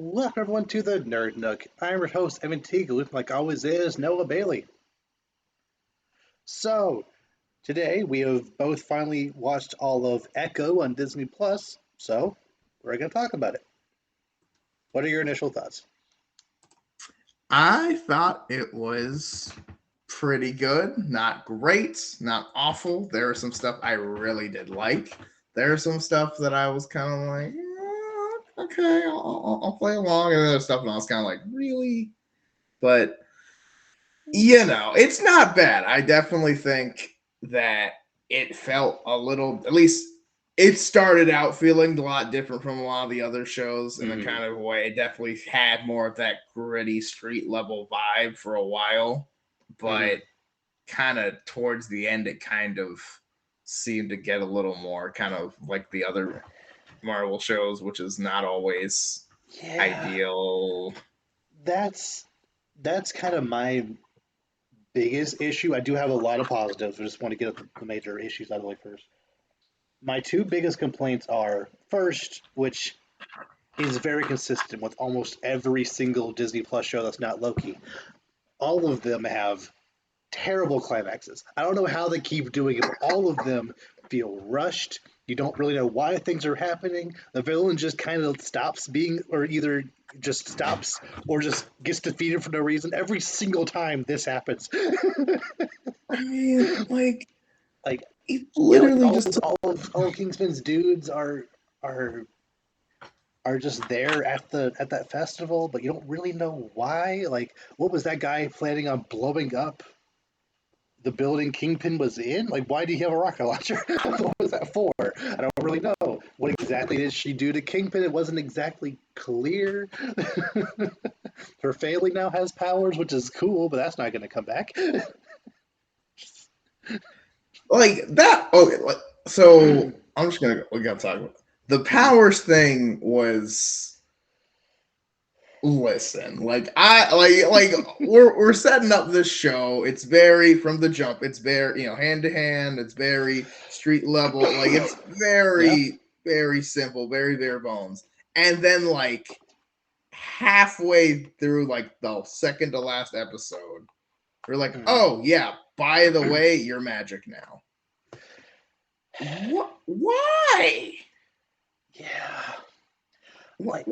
Welcome everyone to the Nerd Nook. I'm your host, Evan Teagle, with like always is Noah Bailey. So, today we have both finally watched all of Echo on Disney Plus, so we're going to talk about it. What are your initial thoughts? I thought it was pretty good. Not great, not awful. There was some stuff I really did like. There was some stuff that I was kind of like, okay, I'll play along. And then there's stuff and I was kind of like, really? But, it's not bad. I definitely think that it felt a little, at least it started out feeling a lot different from a lot of the other shows in a kind of way. It definitely had more of that gritty street level vibe for a while, but kind of towards the end, it kind of seemed to get a little more kind of like the other Marvel shows, which is not always ideal. That's kind of my biggest issue. I do have a lot of positives. I just want to get the major issues out of the way first. My two biggest complaints are first, which is very consistent with almost every single Disney Plus show that's not Loki. All of them have terrible climaxes. I don't know how they keep doing it, but all of them feel rushed. You don't really know why things are happening. The villain just kind of stops being, or either just stops or just gets defeated for no reason. Every single time this happens. I mean, like it literally all, just all of Kingsman's dudes are just there at that festival, but you don't really know why. Like, what was that guy planning on blowing up the building Kingpin was in? Like, why do you have a rocket launcher? What was that for? I don't really know. What exactly did she do to Kingpin? It wasn't exactly clear. Her family now has powers, which is cool, but that's not going to come back. like that. Okay, so I'm just gonna we gotta talk about the powers thing. Was listen, we're setting up this show. It's very from the jump. It's very hand to hand. It's very street level. Like it's Yeah. very simple, very bare bones. And then halfway through the second to last episode, we're like, oh yeah, by the way, you're magic now. What? Why? Yeah. Why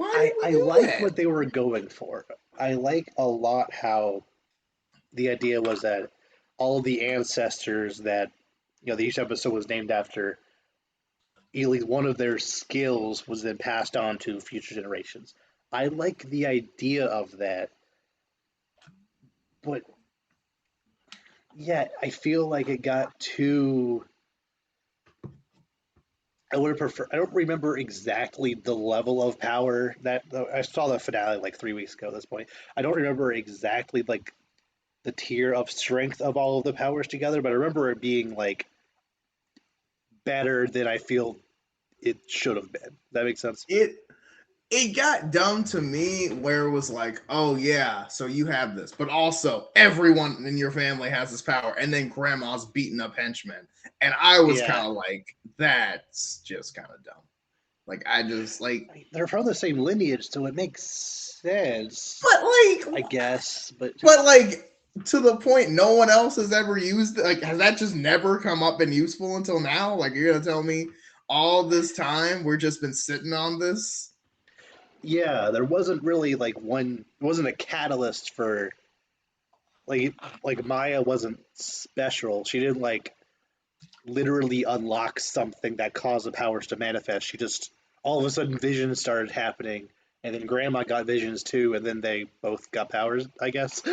I like what they were going for. I like a lot how the idea was that all the ancestors that each episode was named after, at least one of their skills was then passed on to future generations. I like the idea of that, but yeah, I feel like it got too. I would have preferred. I don't remember exactly the level of power that I saw the finale like 3 weeks ago. At this point, I don't remember exactly like the tier of strength of all of the powers together, but I remember it being like better than I feel it should have been. Does that make sense? It got dumb to me where it was like, oh yeah, so you have this, but also everyone in your family has this power, and then grandma's beating up henchmen. And I was kind of like, that's just kind of dumb. Like I just they're from the same lineage, so it makes sense. But I guess, but to the point no one else has ever used it. Like, has that just never come up and useful until now? Like, you're gonna tell me all this time we're just been sitting on this? Yeah, there wasn't really like one. It wasn't a catalyst for like Maya wasn't special. She didn't like literally unlock something that caused the powers to manifest. She just all of a sudden visions started happening, and then Grandma got visions too, and then they both got powers, I guess.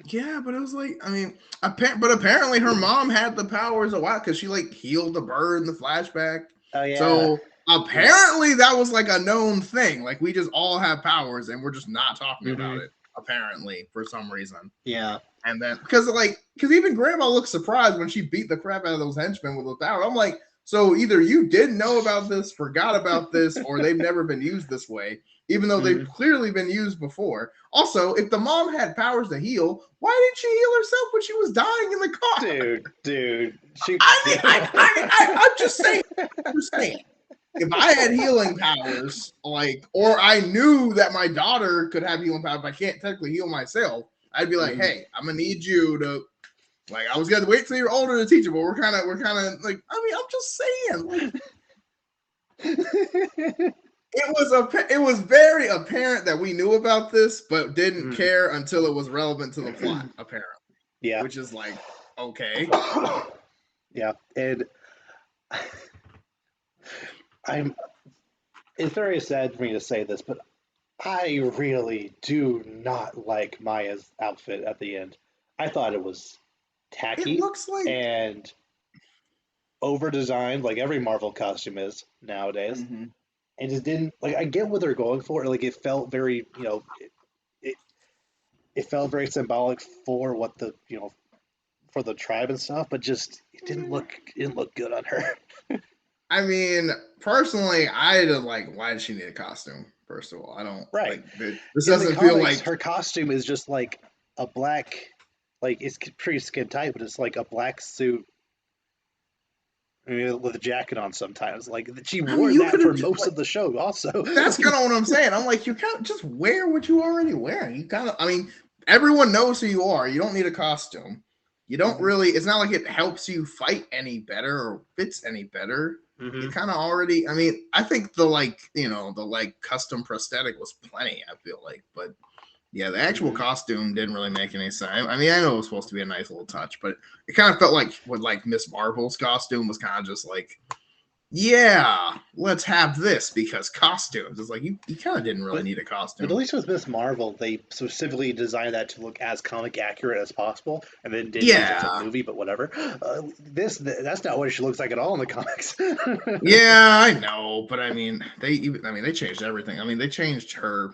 Yeah, but it was like, I mean, but apparently her mom had the powers a while because she healed the bird in the flashback. Oh yeah. So apparently that was like a known thing. Like, we just all have powers and we're just not talking about it. Apparently, for some reason. Yeah. And then because even Grandma looked surprised when she beat the crap out of those henchmen with the power. I'm like, so either you didn't know about this, forgot about this, or they've never been used this way, even though they've clearly been used before. Also, if the mom had powers to heal, why didn't she heal herself when she was dying in the car? Dude. I'm just saying. if I had healing powers, like, or I knew that my daughter could have healing powers, but I can't technically heal myself, I'd be like, Mhm. hey, I'm gonna need you to, like, I was gonna wait till you're older to teach it, but we're kind of like, I mean, I'm just saying, like, it was very apparent that we knew about this, but didn't Mm. care until it was relevant to the plot, apparently, Yeah. which is like, okay, Yeah, and I'm. It's very sad for me to say this, but I really do not like Maya's outfit at the end. I thought it was it tacky looks like. and over designed, like every Marvel costume is nowadays, Mhm. and just didn't like. I get what they're going for. Like it felt very, it, it felt very symbolic for what the for the tribe and stuff, but just it didn't look good on her. I mean, personally, I'd have like, why does she need a costume? First of all, I don't Right. like this. In the Doesn't feel comics, like, her costume is just like a black, like it's pretty skin tight, but it's like a black suit with a jacket on sometimes. Like she I mean, wore you that could for have just most like, of the show, also. that's kind of what I'm saying. I'm like, you kind of just wear what you already wear. You kind of, I mean, everyone knows who you are. You don't need a costume. You don't Hmm. really, it's not like it helps you fight any better or fits any better. You Hmm. kind of already, I mean, I think the like, the like custom prosthetic was plenty, I feel like, but yeah, the actual Hmm. costume didn't really make any sense. I mean, I know it was supposed to be a nice little touch, but it kind of felt like with like Miss Marvel's costume was kind of just like, yeah, let's have this because costumes. It's like you kind of didn't really But need a but at costume. least with Miss Marvel, they specifically designed that to look as comic accurate as possible, and then didn't use it for the Yeah, movie. But whatever. That's not what she looks like at all in the comics. yeah, I know, but I mean, they changed everything. I mean, they changed her Her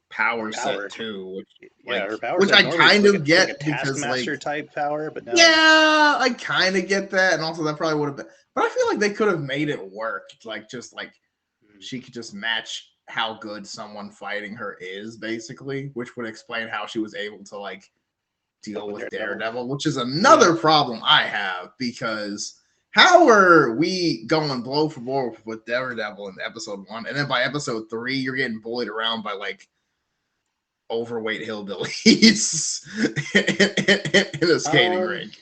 power set power, too, which yeah, her power which set I normally kind of it's like a get because Taskmaster like, type power, but now. yeah, I kind of get that, and also that probably would have been, but I feel like they could have made it work, like just like she could just match how good someone fighting her is, basically, which would explain how she was able to like deal With with Daredevil. Daredevil, which is Yeah. another problem I have because how are we going blow for blow with Daredevil in episode 1, and then by episode 3 you're getting bullied around by like overweight hillbillies in a skating Um. rink?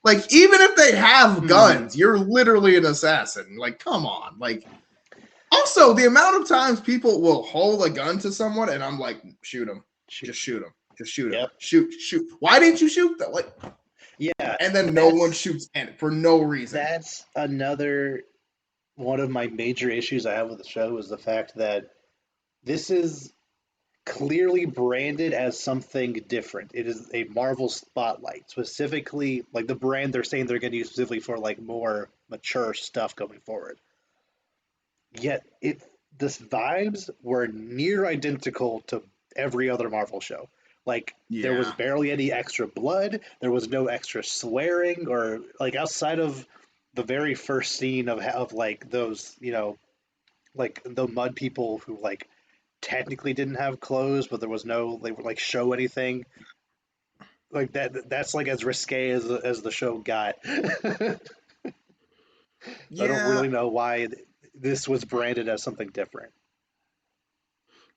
Like, even if they have Hmm. guns, you're literally an assassin. Like, come on. Like, also, the amount of times people will hold a gun to someone, and I'm like, shoot him, Shoot. just shoot him, just shoot him, Yep. shoot. Why didn't you shoot them? Like, Yeah. and then no one That's shoots and for no reason. that's another one of my major issues I have with the show is the fact that this is clearly branded as something different. It is a Marvel spotlight, specifically like the brand they're saying they're going to use specifically for like more mature stuff going forward. Yet this vibes were near identical to every other Marvel show. Like there was Yeah, barely any extra blood, there was no extra swearing or like outside of the very first scene of like those, like the mud people who like technically didn't have clothes, but there was no they would like show anything like that. That's like as risque as the show got. So I don't yeah, really know why this was branded as something different.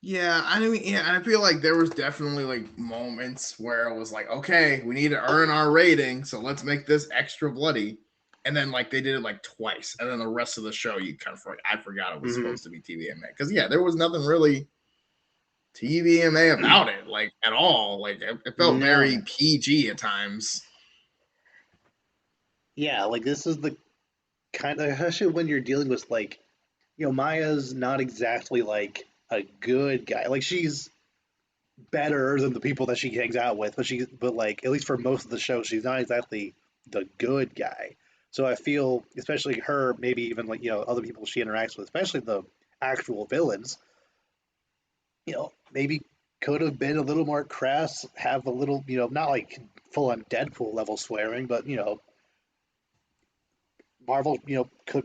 yeah. I mean, yeah. I feel like there was definitely like moments where it was like, okay, we need to earn our rating, so let's make this extra bloody. And then like they did it like twice, and then the rest of the show you kind of I forgot it was Hmm. supposed to be TVMA because yeah, there was nothing really TVMA about it, like at all. Like it felt very No, PG at times. yeah, like this is the kind of especially when you're dealing with like Maya's not exactly like a good guy. Like she's better than the people that she hangs out with, but like at least for most of the show, she's not exactly the good guy. So I feel, especially her, maybe even like other people she interacts with, especially the actual villains, maybe could have been a little more crass, have a little, not like full on Deadpool level swearing, but Marvel,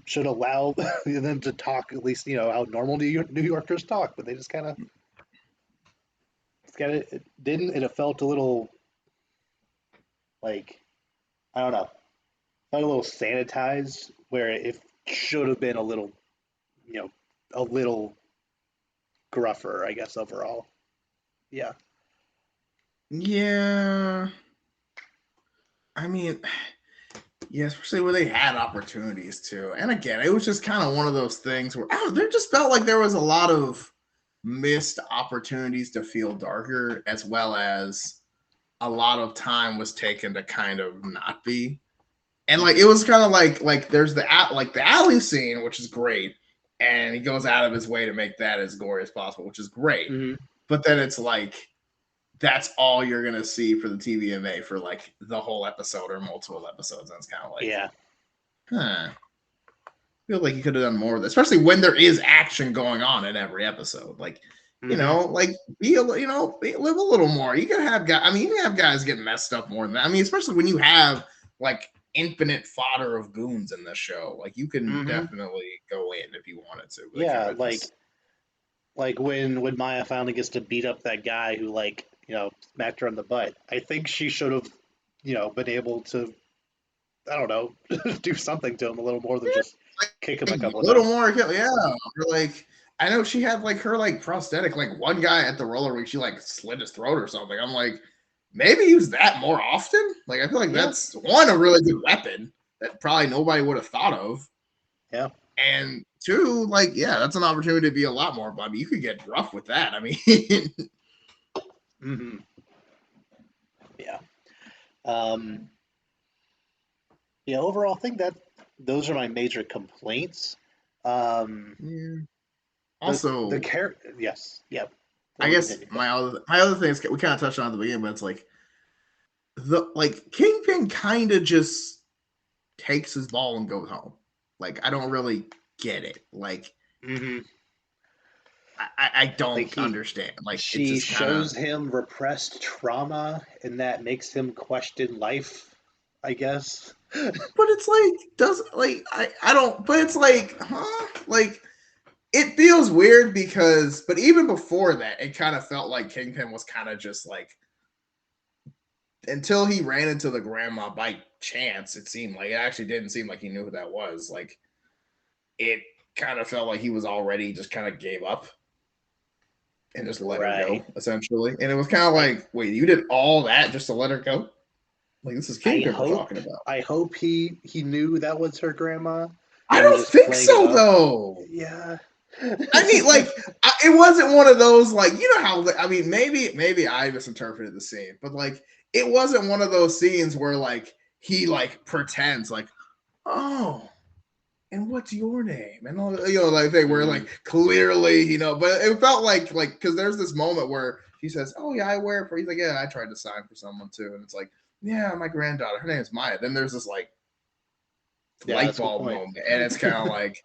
should allow them to talk at least, how normal New Yorkers talk, but they just it didn't, and it felt a little like I don't know, felt a little sanitized where it should have been a little, a little gruffer, I guess, overall. Yeah. Yeah. I mean, yeah, especially where they had opportunities to. And again, it was just kind of one of those things where there just felt like there was a lot of missed opportunities to feel darker, as well as a lot of time was taken to kind of not be. And like it was kind of like there's the alley scene, which is great, and he goes out of his way to make that as gory as possible, which is great. Mm-hmm. But then it's like that's all you're gonna see for the TVMA for like the whole episode or multiple episodes. And it's kind of like, Yeah. huh. I feel like you could have done more of that, especially when there is action going on in every episode. Like, you know, like live a little more. You can have guys. I mean, you can have guys get messed up more than that. I mean, especially when you have like infinite fodder of goons in this show. Like, you can definitely go in if you wanted to. Yeah, like when Maya finally gets to beat up that guy who smacked her on the butt. I think she should have been able to, I don't know, do something to him a little more than just kick him a couple of little times. more, yeah. Or like I know she had like her like prosthetic, like one guy at the roller rink, she like slit his throat or something. I'm like, maybe use that more often. Like I feel like that's one, a really good weapon that probably nobody would have thought of. Yeah. And two, like, yeah, that's an opportunity to be a lot more buddy. You could get rough with that. I mean, yeah. Yeah, overall, I think that those are my major complaints. yeah. Also, the yes, yeah. I guess my other thing is we kind of touched on at the beginning, but it's like Kingpin kind of just takes his ball and goes home. Like I don't really get it. Like I don't understand. Like she shows him repressed trauma, and that makes him question life, I guess. But it's like I don't. But it's like, huh? Like it feels weird because, but even before that, it kind of felt like Kingpin was kind of just like until he ran into the grandma by chance. It seemed like it actually didn't seem like he knew who that was. Like it kind of felt like he was already just kind of gave up and just let her go, essentially. And it was kind of like, wait, you did all that just to let her go? Like this is Kingpin we're talking about. I hope he knew that was her grandma. I don't think so, though. Yeah. I mean, like, it wasn't one of those, like, you know how, I mean, maybe I misinterpreted the scene, but, like, it wasn't one of those scenes where, like, he, like, pretends, like, oh, and what's your name? And all, you know, like, they were, like, clearly, you know, but it felt like, because there's this moment where he says, oh, yeah, I wear it for, he's like, yeah, I tried to sign for someone, too. And it's like, yeah, my granddaughter, her name is Maya. Then there's this, like, light bulb moment, and it's kind of like,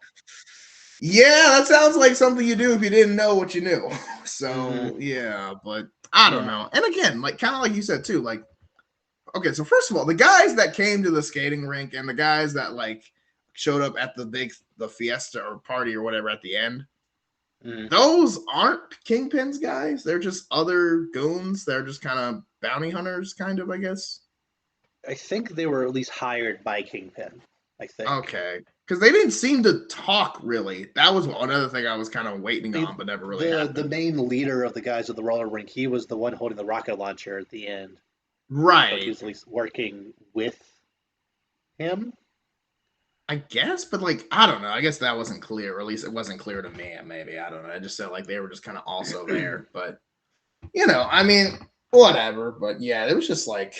yeah, that sounds like something you do if you didn't know what you knew. So yeah, but I don't know. And again, like kind of like you said too, like okay, so first of all, the guys that came to the skating rink and the guys that like showed up at the fiesta or party or whatever at the end, those aren't Kingpin's guys. They're just other goons. They're just kind of bounty hunters, kind of, I guess. I think they were at least hired by Kingpin. I think. Okay. Because they didn't seem to talk really. That was another thing I was kind of waiting on, but never really happened. The main leader of the guys at the roller rink, he was the one holding the rocket launcher at the end. Right. Like he was at least working with him. I guess, but like, I don't know. I guess that wasn't clear, or at least it wasn't clear to me. Maybe, I don't know. I just felt like they were just kind of also there. But, you know, I mean, whatever. But yeah, it was just like,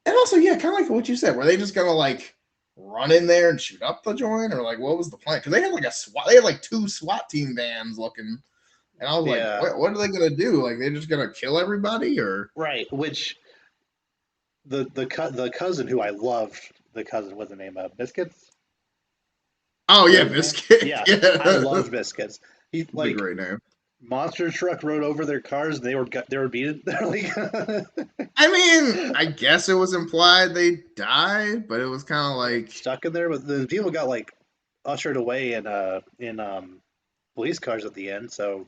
and also, yeah, kind of like what you said. Were they just going to like, run in there and shoot up the joint, or like what was the plan? Because they had like they had like 2 SWAT team vans looking, and I was like, what are they gonna do? Like they're just gonna kill everybody, or right? Which the cousin who I loved, the cousin was the name of Biscuits. Oh yeah, Biscuit. Yeah, I love Biscuits. He like great name. Monster truck rode over their cars. And they were beaten. Like, I mean, I guess it was implied they died, but it was kind of like stuck in there. But the people got like ushered away in police cars at the end. So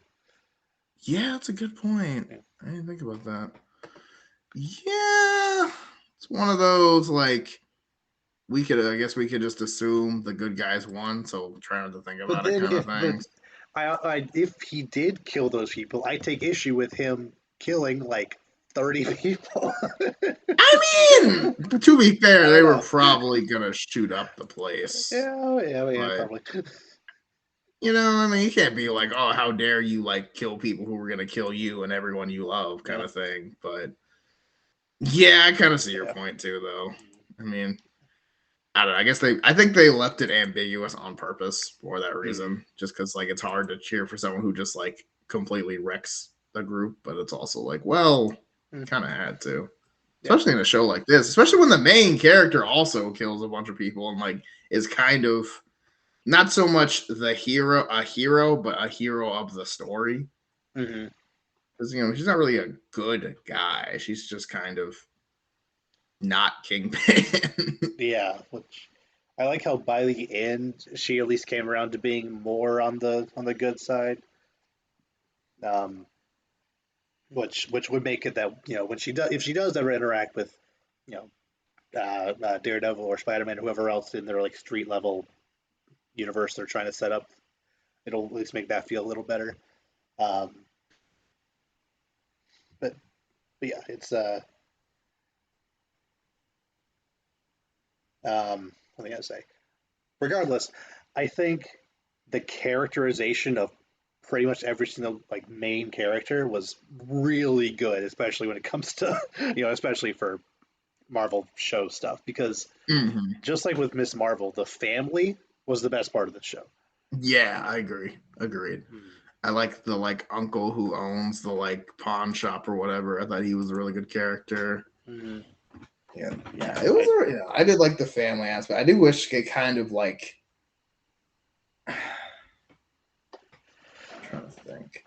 yeah, that's a good point. I didn't think about that. Yeah, it's one of those like I guess we could just assume the good guys won. So trying to think about it kind of things. if he did kill those people, I take issue with him killing like 30 people. I mean, to be I fair, they don't were know. probably gonna shoot up the place. Yeah, But probably. I mean, you can't be like, oh, how dare you like kill people who were gonna kill you and everyone you love, kind Yeah, of thing. But yeah, I kind of see your yeah. point too, though. I mean, I don't know. I think they left it ambiguous on purpose for that Mm-hmm. reason, just because like it's hard to cheer for someone who just like completely wrecks the group, but it's also like, well, kind of had to, Yeah. especially in a show like this, especially when the main character also kills a bunch of people and like is kind of not so much a hero, but a hero of the story. Mm-hmm. Because she's not really a good guy. She's just kind of not Kingpin. Yeah, which I like how by the end she at least came around to being more on the good side. Um, which would make it that when she does if she does ever interact with you know Daredevil or Spider Man or whoever else in their like street level universe they're trying to set up, it'll at least make that feel a little better. Um, but but yeah, it's what am I gonna say? Regardless, I think the characterization of pretty much every single like main character was really good, especially when it comes to especially for Marvel show stuff because hmm just like with Miss Marvel, the family was the best part of the show. Yeah, I agree. Agreed. Mm. I like the like uncle who owns the like pawn shop or whatever. I thought he was a really good character. Mm. Yeah, it was. I did like the family aspect. I do wish it kind of like. I'm trying to think.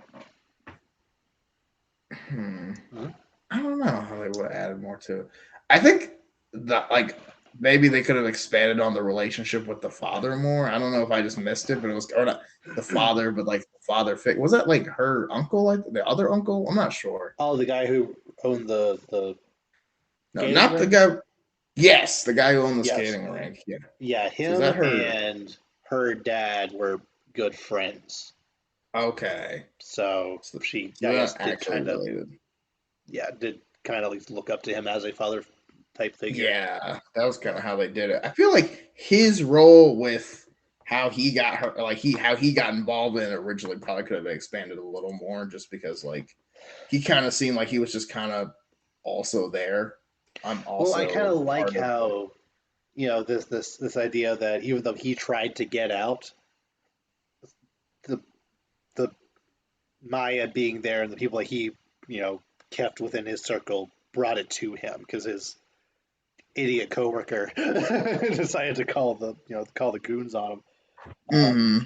Mm. I don't know how they would have added more to it. I think that like maybe they could have expanded on the relationship with the father more. I don't know if I just missed it, but it was or not the father, but like the father was that like her uncle, like the other uncle? I'm not sure. Oh, the guy who owned the No, skating not the rink. guy. Yes, the guy who owned the Yes, skating rink. Yeah. yeah, So is him that her? and her dad were good friends. Okay. So So, she, so I they're guess, not actually related. did kind of at least look up to him as a father type figure. Yeah, that was kind of how they did it. I feel like his role with how he got her, like how he got involved in it originally, probably could have expanded a little more, just because like he kind of seemed like he was just kind of also there. I'm Well, I kind also of like part of the. how this idea that even though he tried to get out, the the Maya being there and the people that he you know kept within his circle brought it to him because his idiot coworker decided to call the goons on him. hmm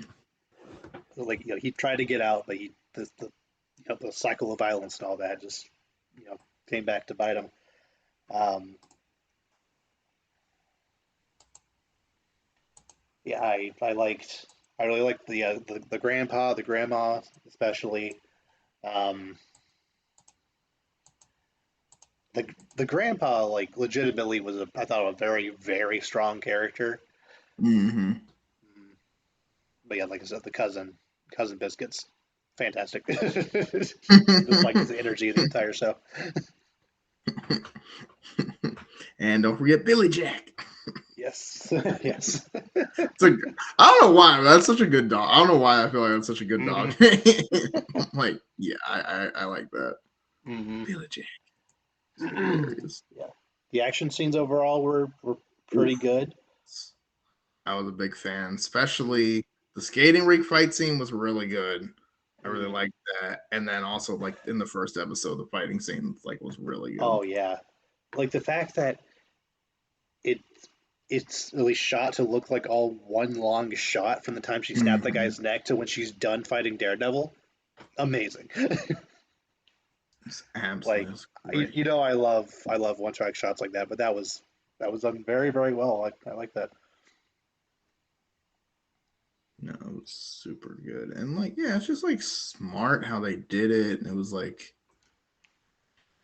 Like he tried to get out, but the cycle of violence and all that just came back to bite him. Um, yeah, I really liked the grandpa, the grandma, especially. Um, the grandpa like legitimately was I thought a very very strong character. hmm Mm, but yeah, like I said, the cousin Biscuits, fantastic. Just like his energy the entire show. And don't forget Billy Jack. Yes, yes. It's a, I don't know why, but that's such a good dog. I don't know why I feel like that's such a good Hmm. dog. Like, yeah, I like that. Hmm. Billy Jack is hilarious. Yeah, the action scenes overall were pretty Oof. good. I was a big fan, Mm-hmm. especially the skating rink fight scene was really good. I really Mm-hmm. liked that. And then also like in the first episode, the fighting scene like was really good. Oh yeah, like the fact that it it's really shot to look like all one long shot from the time she snapped the Mhm. guy's neck to when she's done fighting Daredevil. Amazing. It's absolutely Like it's great. I love one track shots like that, but that was done very very well. I like that. No, it was super good. And like, yeah, it's just like smart how they did it. And it was like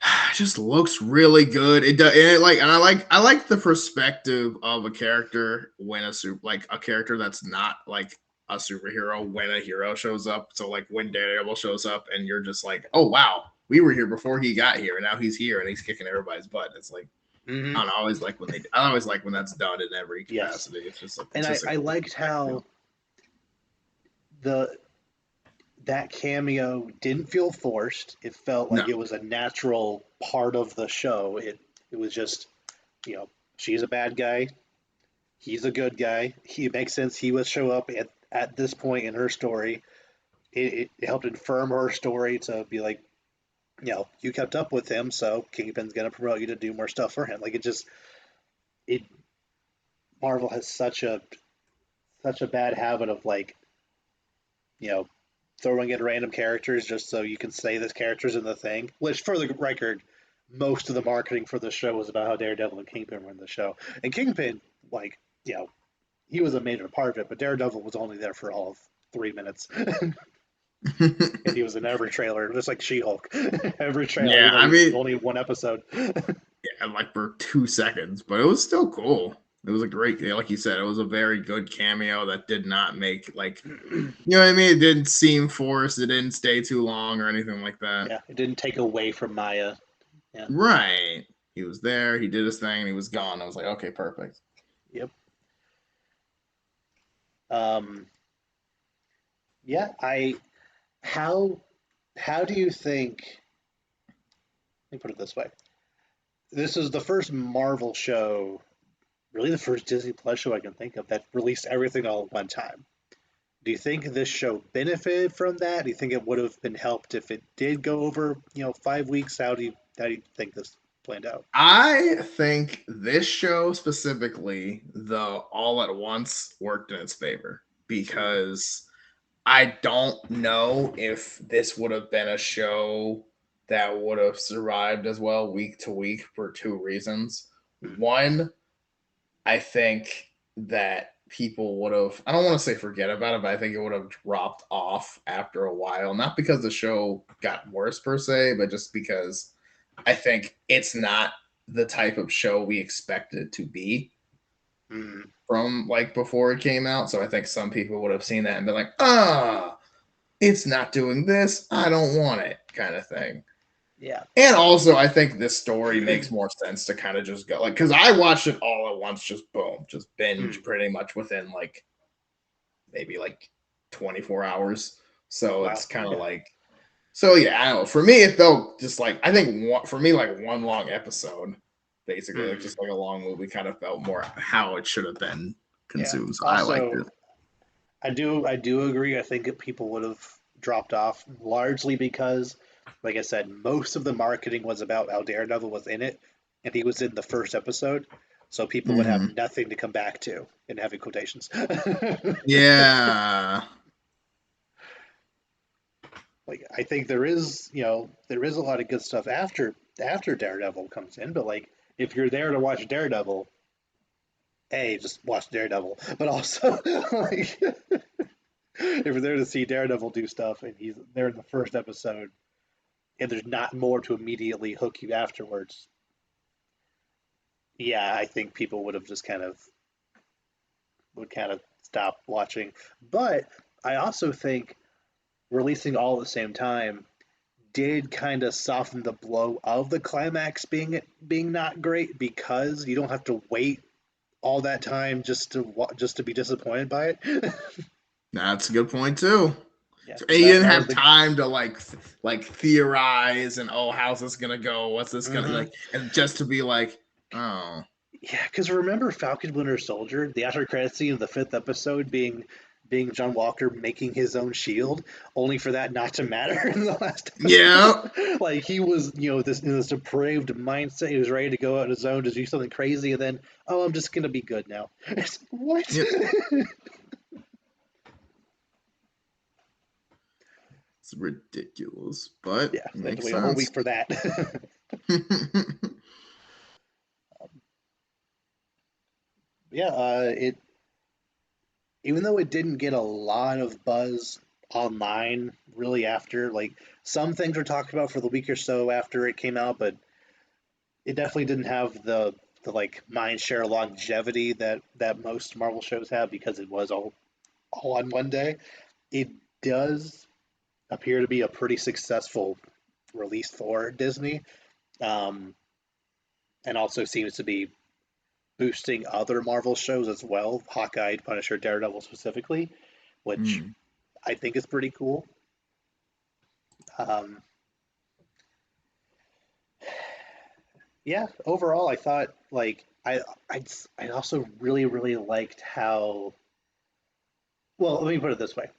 it just looks really good. It does, and it like, and I like the perspective of a character when a super like a character that's not like a superhero when a hero shows up. So like when Daredevil shows up and you're just like, oh wow, we were here before he got here and now he's here and he's kicking everybody's butt. It's like Mm-hmm. I don't know, I always like when that's done in every Yes, capacity. It's just like and it's just a I cool liked how the that cameo didn't feel forced. It felt no. like it was a natural part of the show. It was just, she's a bad guy, he's a good guy. He makes sense. He would show up at this point in her story. It helped infirm her story to be like, you kept up with him, so Kingpin's gonna promote you to do more stuff for him. Like it. Marvel has such a bad habit of like, you know, throwing in random characters just so you can say this character's in the thing. Which, for the record, most of the marketing for the show was about how Daredevil and Kingpin were in the show. And Kingpin, like, he was a major part of it, but Daredevil was only there for all of 3 minutes. And he was in every trailer, just like She-Hulk. Every trailer, Yeah, even though I he was mean, only one episode. yeah, like for 2 seconds, but it was still cool. It was a great, like you said, it was a very good cameo that did not make like, you know what I mean? It didn't seem forced. It didn't stay too long or anything like that. Yeah, it didn't take away from Maya. Yeah. Right. He was there. He did his thing, and he was gone. I was like, okay, perfect. Yep. Um, yeah, how how do you think, let me put it this way. This is the first Marvel show, really the first Disney Plus show I can think of that released everything all at one time. Do you think this show benefited from that? Do you think it would have been helped if it did go over, 5 weeks? How do you think this planned out? I think this show specifically, the all at once, worked in its favor because I don't know if this would have been a show that would have survived as well week to week for two reasons. Hmm. One, I think that people would have, I don't want to say forget about it, but I think it would have dropped off after a while. Not because the show got worse per se, but just because I think it's not the type of show we expected it to be Hmm. from like before it came out. So I think some people would have seen that and been like, ah, it's not doing this. I don't want it, kind of thing. Yeah. And also, I think this story makes more sense to kind of just go like, because I watched it all at once, just boom, just Hmm. binge pretty much within like maybe like 24 hours. So Wow. it's kind of like, so yeah, I don't know. For me, it felt just like, I think for me, like one long episode, basically, like Hmm. just like a long movie kind of felt more how it should have been Yeah. consumed. So I liked Also, it. I do agree. I think that people would have dropped off largely because, like I said, most of the marketing was about how Daredevil was in it, and he was in the first episode, so people would have Hmm. nothing to come back to in heavy quotations. Yeah. Like I think there is a lot of good stuff after Daredevil comes in, but like if you're there to watch Daredevil, just watch Daredevil, but also like if you're there to see Daredevil do stuff and he's there in the first episode and there's not more to immediately hook you afterwards, yeah, I think people would kind of stop watching. But I also think releasing all at the same time did kind of soften the blow of the climax being not great because you don't have to wait all that time just to be disappointed by it. That's a good point too. Yeah, So, and because you that didn't that was have the time to like theorize and oh, how's this gonna go? What's this gonna hmm like? And just to be like, oh, yeah, because remember Falcon Winter Soldier, the after credit scene of the fifth episode being John Walker making his own shield, only for that not to matter in the last yeah, episode. Like he was, this in this depraved mindset. He was ready to go out on his own to do something crazy, and then, oh, I'm just gonna be good now. It's like, what? yep, it's ridiculous, but Yeah, they had to makes wait a whole sense. week for that. Yeah, it even though it didn't get a lot of buzz online really after, like some things were talked about for the week or so after it came out, but it definitely didn't have the like mind share longevity that most Marvel shows have because it was all all on one day. It does appear to be a pretty successful release for Disney, um, and also seems to be boosting other Marvel shows as well, Hawkeye, Punisher, Daredevil specifically, which Mm. I think is pretty cool. Um, yeah, overall, I thought like I also really liked how. Well, let me put it this way: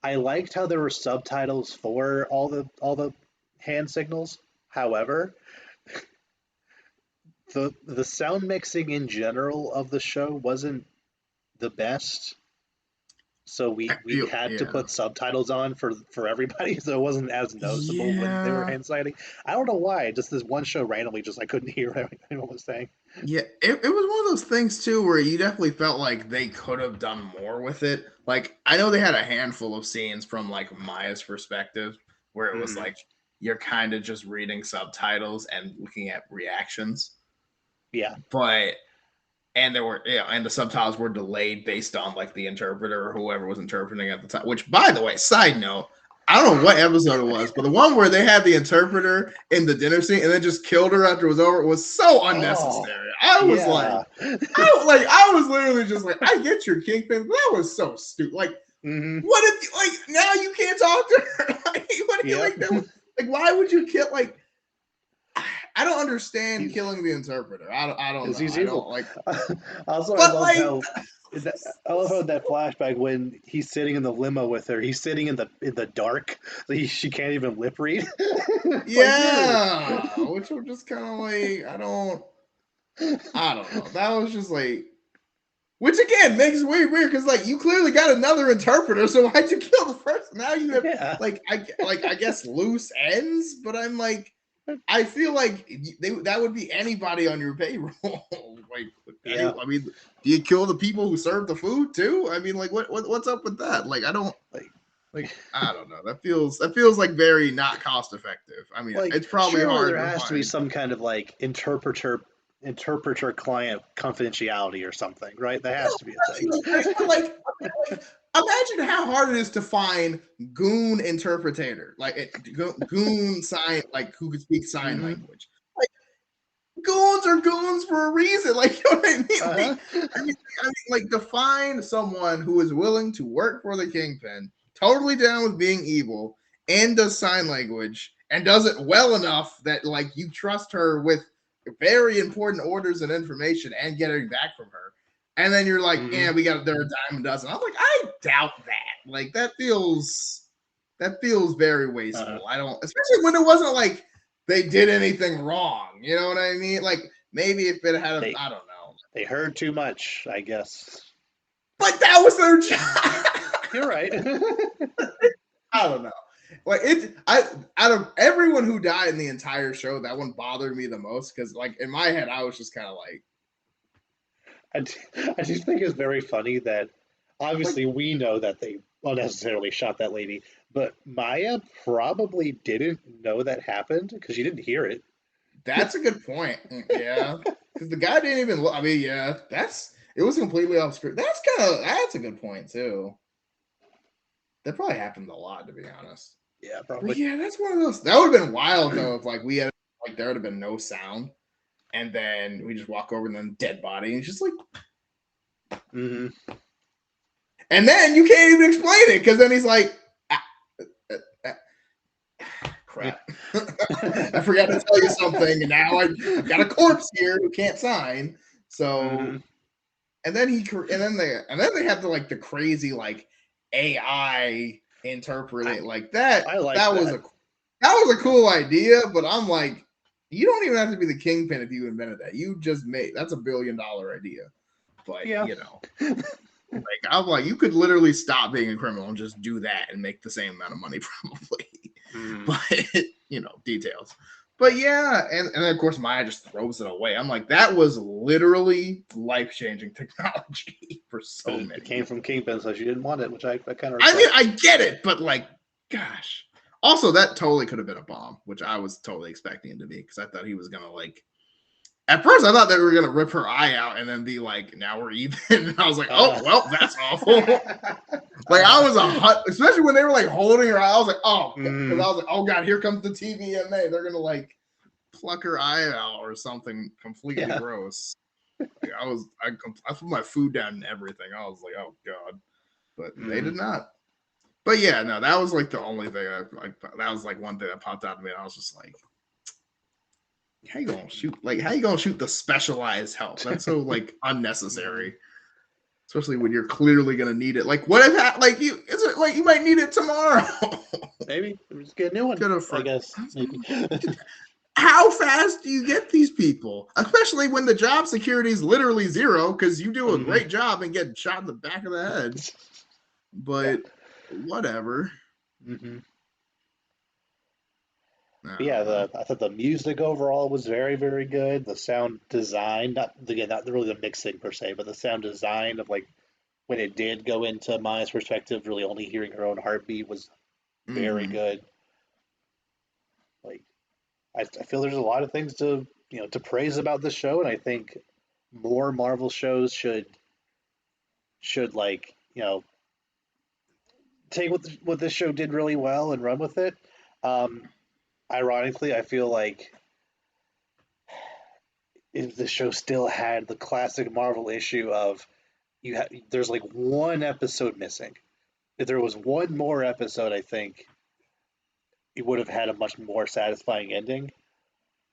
I liked how there were subtitles for all the hand signals. However, the sound mixing in general of the show wasn't the best. So we had to Yeah. put subtitles on for everybody, so it wasn't as noticeable when they were Yeah. hand citing. I don't know why. Just this one show randomly, just I couldn't hear what anyone was saying. Yeah, it was one of those things too where you definitely felt like they could have done more with it. Like I know they had a handful of scenes from like Maya's perspective where it was Hmm. like you're kind of just reading subtitles and looking at reactions. Yeah. But and there were and the subtitles were delayed based on like the interpreter or whoever was interpreting at the time. Which, by the way, side note, I don't know what episode it was, but the one where they had the interpreter in the dinner scene and then just killed her after it was over was so Oh, unnecessary. I was like, yeah. I was literally just like, I get your kingpin, but that was so stupid. Like, Hmm. what if like now you can't talk to her? Like, what Yep. like that? Like, why would you kill like? I don't understand He's killing the interpreter. I don't because know. he's I evil. don't like. Also, I But loved like, how I love how in that flashback when he's sitting in the limo with her, he's sitting in the dark, so she can't even lip read. It's like, dude. yeah, which were just kind of like I don't know. That was just like, which again makes it weird because like you clearly got another interpreter, so why'd you kill the first? Now you have Yeah. I guess loose ends, but I'm like. I feel like that would be anybody on your payroll. Like, Yeah. I mean, do you kill the people who serve the food too? I mean, like, what's up with that? Like, I don't Like, I don't know. That feels like very not cost effective. I mean, like it's probably surely there hard to has to be find. some kind of like interpreter client confidentiality or something, right? That has to be a thing. But like, imagine how hard it is to find goon interpreter, like goon sign, like who could speak sign Hmm. language. Like goons are goons for a reason. Like, you know what I mean? Uh-huh. Like define someone who is willing to work for the kingpin, totally down with being evil, and does sign language and does it well enough that like you trust her with very important orders and information and getting back from her. And then you're like, Hmm. yeah, we got there a dime a dozen. I'm like, I doubt that. Like that feels very Uh-huh. wasteful. I don't, especially when it wasn't like they did anything wrong. You know what I mean? Like maybe if it had, They I don't know. they heard too much, I guess. But that was their job. You're right. I don't know. Like I out of everyone who died in the entire show, that one bothered me the most because, like, in my head, I was just kind of I just think it's very funny that like obviously we know that they unnecessarily shot that lady, but Maya probably didn't know that happened because she didn't hear it. that's a good point. Yeah, because the guy didn't even. I mean, yeah, it was completely off script. That's a good point too. That probably happened a lot, to be honest. Yeah, But probably. yeah, that's one of those. That would have been wild though if like we had like there would have been no sound, and then we just walk over and then dead body, and it's just like, Hmm. and then you can't even explain it because then he's like, ah, ah, crap, I forgot to tell you something, and now I've got a corpse here who can't sign. Hmm. So, and then they have the like the crazy like AI interpret I it like that. I like That was that. a cool idea, but I'm like, you don't even have to be the kingpin if you invented that. You just made that's $1 billion idea. But Yeah. like I'm like, you could literally stop being a criminal and just do that and make the same amount of money probably. Hmm. But details. But yeah, and then of course Maya just throws it away. I'm like, that was literally life-changing technology for so But it many came from people. Kingpin, so she didn't want it, which I kind of I mean, respect. I get it, but like, gosh. Also, that totally could have been a bomb, which I was totally expecting it to be because I thought he was gonna like At first, I thought they were gonna rip her eye out and then be like, "Now we're even." And I was like, "Oh, well, that's awful." Like I was especially when they were like holding her eye. I was like, "Oh," because I was like, "Oh God, here comes the TVMA. They're gonna like pluck her eye out or something completely Yeah. gross." Like I put my food down and everything. I was like, "Oh God," but they did not. But yeah, no, that was like the only thing. That was like one thing that popped out to me. And I was just like, how you gonna shoot? Like, how you gonna shoot the specialized help? That's so like unnecessary, especially when you're clearly gonna need it. Like, what if like you? Is it like you might need it tomorrow? Maybe just get a new one. I guess maybe. How fast do you get these people? Especially when the job security is literally zero because you do a great job and get shot in the back of the head. But whatever. Mm-hmm. I I thought the music overall was very, very good. The sound design, not really the mixing per se, but the sound design of like when it did go into Maya's perspective, really only hearing her own heartbeat was very Mm-hmm. good. Like I feel there's a lot of things to to praise about this show, and I think more Marvel shows should like take what this show did really well and run with it. Um, Ironically, I feel like if the show still had the classic Marvel issue of there's like one episode missing. If there was one more episode, I think it would have had a much more satisfying ending.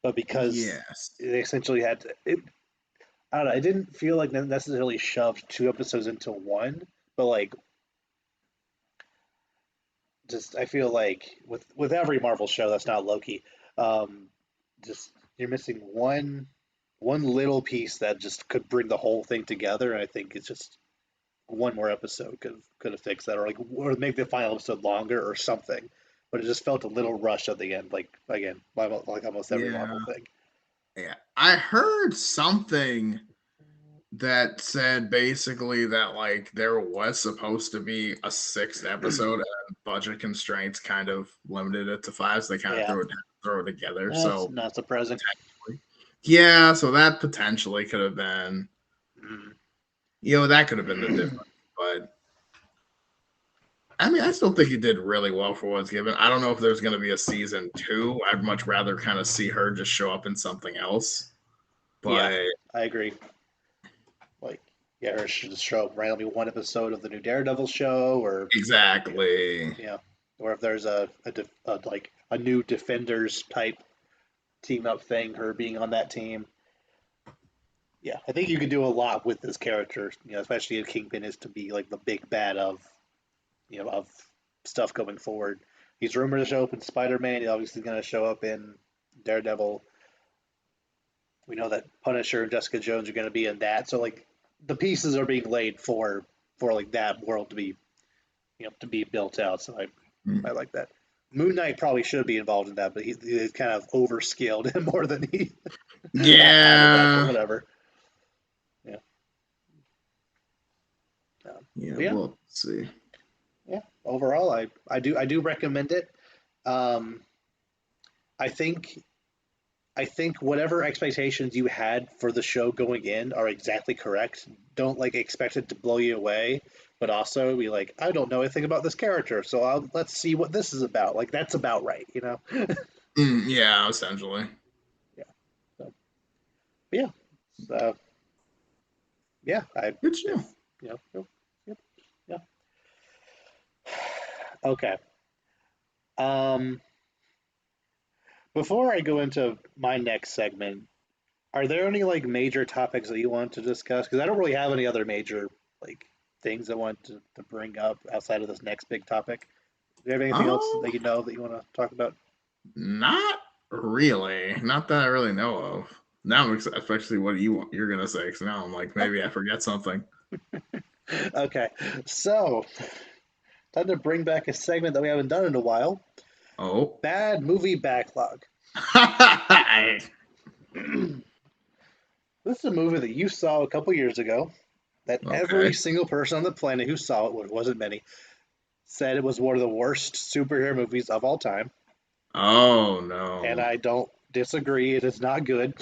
But because Yes. they essentially I don't know, it didn't feel like they necessarily shoved two episodes into one, but like just I feel like with every Marvel show that's not Loki, um, just you're missing one little piece that just could bring the whole thing together. And I think it's just one more episode could have fixed that, or make the final episode longer or something. But it just felt a little rushed at the end, like again, like almost every Yeah. Marvel thing. Yeah. I heard something that said basically that like there was supposed to be a sixth episode and budget constraints kind of limited it to five, so they kind of Yeah, throw it together. that's So not surprising. yeah, so that potentially could have been, Mm. that could have been the difference. But I mean, I still think he did really well for what's given. I don't know if there's going to be a season two. I'd much rather kind of see her just show up in something else. Yeah, But I agree. Like, yeah, or should just show up randomly one episode of the new Daredevil show, or exactly. yeah, or if there's like a new Defenders type team up thing, her being on that team. Yeah, I think you can do a lot with this character, especially if Kingpin is to be like the big bad of stuff going forward. He's rumored to show up in Spider-Man. He's obviously going to show up in Daredevil. We know that Punisher and Jessica Jones are going to be in that. So like the pieces are being laid for like that world to be to be built out. So I like that. Moon Knight probably should be involved in that, but he's kind of overscaled him more than he had enough. But Yeah. whatever. Yeah. Yeah, But yeah. we'll see. Yeah. Overall, I do recommend it. Um, I think I think whatever expectations you had for the show going in are exactly correct. Don't like expect it to blow you away, but also be like, I don't know anything about this character, so let's see what this is about. Like that's about right. Yeah, essentially. Yeah. So, yeah. So, yeah. I Good if show. yep, yeah. Okay. Um, before I go into my next segment, are there any like major topics that you want to discuss? Because I don't really have any other major like things I want to bring up outside of this next big topic. Do you have anything else Um, that that you want to talk about? not really. Not that I really know of. Now I'm especially what you're gonna say. Because now I'm like maybe I forget something. Okay, so time to bring back a segment that we haven't done in a while. Oh. Bad movie backlog. This is a movie that you saw a couple years ago that every Okay. single person on the planet who saw it, which wasn't many, said it was one of the worst superhero movies of all time. Oh And no. I don't Disagree. It is not good.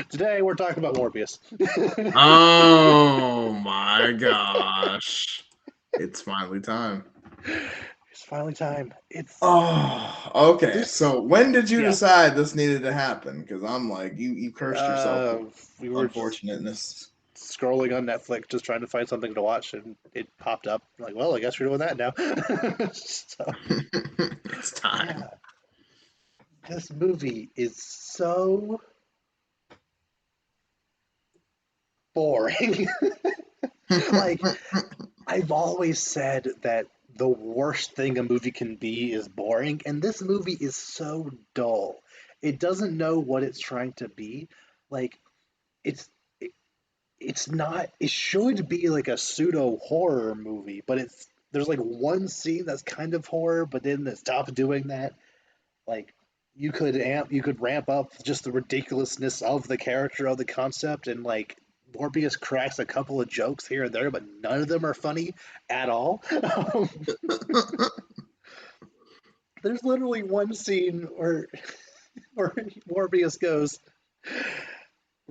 Today we're talking about Morbius. Oh my gosh. It's finally time. It's finally time. It's Oh, okay. this. So when did you Yeah. decide this needed to happen? Because I'm like, you cursed yourself with We were just unfortunateness. scrolling on Netflix, just trying to find something to watch, and it popped up. I'm like, well, I guess we're doing that now. So, It's time. yeah, this movie is so boring. Like, I've always said that the worst thing a movie can be is boring, and this movie is so dull. It doesn't know what it's trying to be. Like, it's it, it's not. It should be like a pseudo horror movie, but it's there's like one scene that's kind of horror, but then it stops doing that. Like, you could ramp up just the ridiculousness of the character of the concept, and like Morbius cracks a couple of jokes here and there, but none of them are funny at all. There's literally one scene where Morbius goes,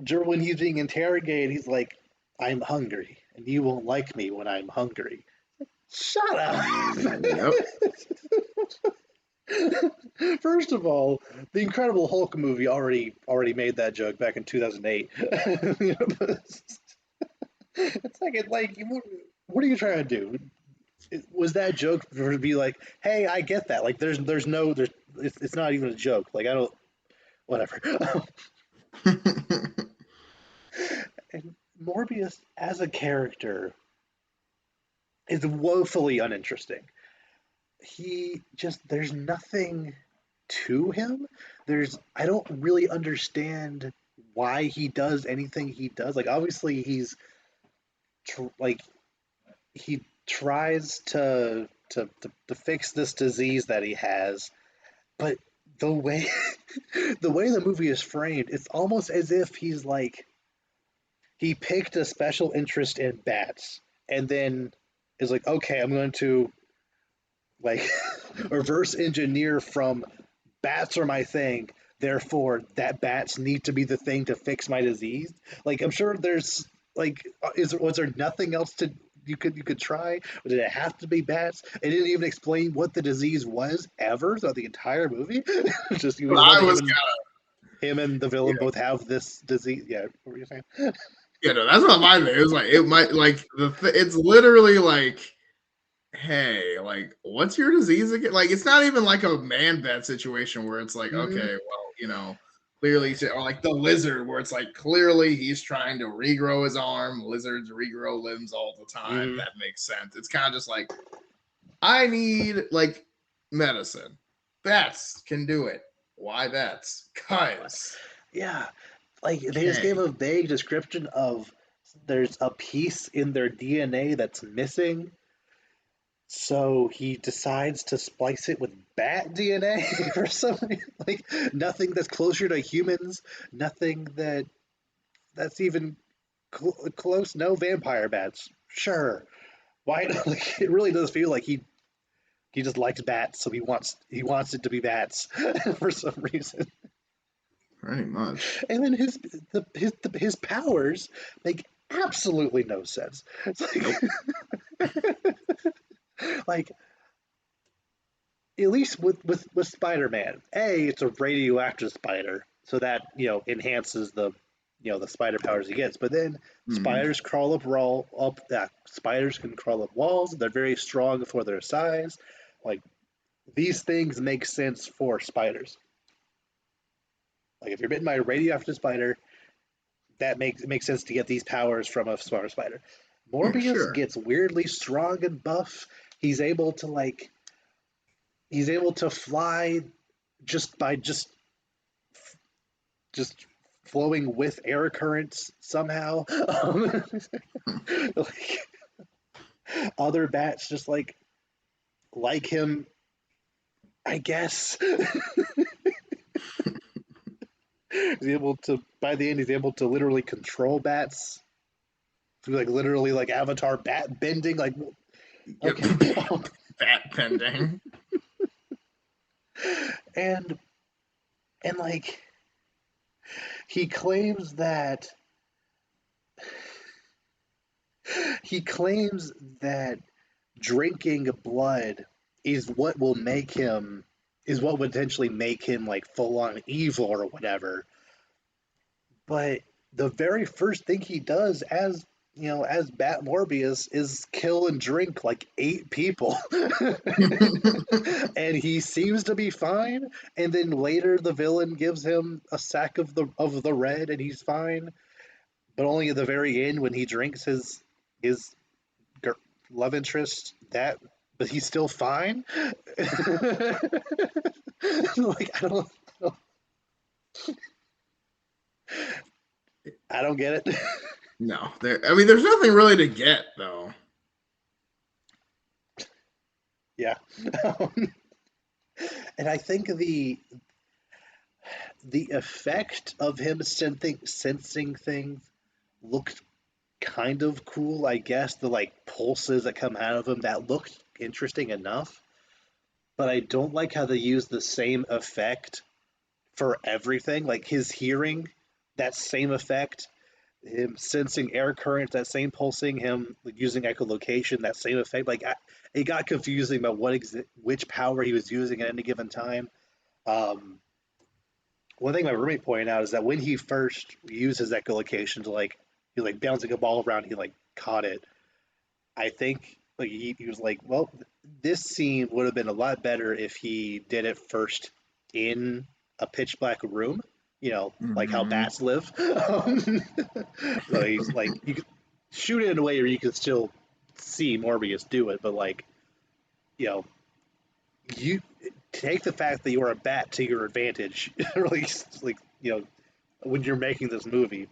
when he's being interrogated, he's like, "I'm hungry, and you won't like me when I'm hungry." Shut up. Yep. First of all, the Incredible Hulk movie already made that joke back in 2008. It's like what are you trying to do? Was that joke to be like, hey, I get that. Like, there's it's not even a joke. Like, I don't whatever. And Morbius as a character is woefully uninteresting. He just there's nothing to him. I don't really understand why he does anything he does. Like, obviously like he tries to fix this disease that he has, but the way the way the movie is framed, it's almost as if he's like he picked a special interest in bats and then is like, okay, I'm going to like reverse engineer from bats are my thing, therefore that bats need to be the thing to fix my disease. Like, I'm sure there's like was there nothing else to you could try? Or did it have to be bats? It didn't even explain what the disease was ever throughout the entire movie. Just we just I learned was him and the yeah, villain both have this disease. Yeah, what were you saying? yeah, no, that's what my thing. It was like it might like it's literally like, hey, like, what's your disease again? Like, it's not even like a man bat situation where it's like, Mm-hmm. okay, well, clearly, or like the lizard where it's like clearly he's trying to regrow his arm. Lizards regrow limbs all the time. Mm-hmm. That makes sense. It's kind of just like I need like medicine. Bats can do it. Why bats? Cause Yeah, like they just gave okay. a vague description of there's a piece in their DNA that's missing. So he decides to splice it with bat DNA for some reason. Like, nothing that's closer to humans, nothing that's even close. No vampire bats. Sure. Why? Like, it really does feel like he just likes bats, so he wants it to be bats for some reason. Pretty much. And then his powers make absolutely no sense. It's Nope. like at least with Spider-Man, it's a radioactive spider, so that enhances the spider powers he gets. But then Mhm. spiders crawl up roll up that spiders can crawl up walls. They're very strong for their size. Like, these things make sense for spiders. Like, if you're bitten by a radioactive spider, that makes sense to get these powers from a smaller spider. Yeah, Morbius sure. gets weirdly strong and buff. He's able to like he's able to fly just by just flowing with air currents somehow. Like, other bats just like him, I guess. He's able to by the end he's able to literally control bats through like literally like avatar bat bending. Like, Yep. okay. Fat pending. And And like he claims that he claims that drinking blood is what will make him is what would potentially make him like full on evil or whatever. But the very first thing he does as as Bat Morbius is kill and drink like 8 people. And he seems to be fine. And then later the villain gives him a sack of the red and he's fine. But only at the very end when he drinks his love interest that but he's still fine. Like I don't get it. No, I mean, there's nothing really to get though. Yeah. And I think the effect of him sensing things looked kind of cool, I guess. The like pulses that come out of him that looked interesting enough. But I don't like how they use the same effect for everything. Like his hearing, that same effect, him sensing air currents, that same pulsing, him using echolocation, that same effect. It got confusing about which power he was using at any given time. Um, One thing my roommate pointed out is that when he first used his echolocation to like he like bouncing a ball around, he like caught it. I think like he was like, well, this scene would have been a lot better if he did it first in a pitch black room, like how Mm-hmm. bats live. So he's like, you could shoot it in a way where you can still see Morbius do it, but like, you know, you take the fact that you are a bat to your advantage, like, when you're making this movie.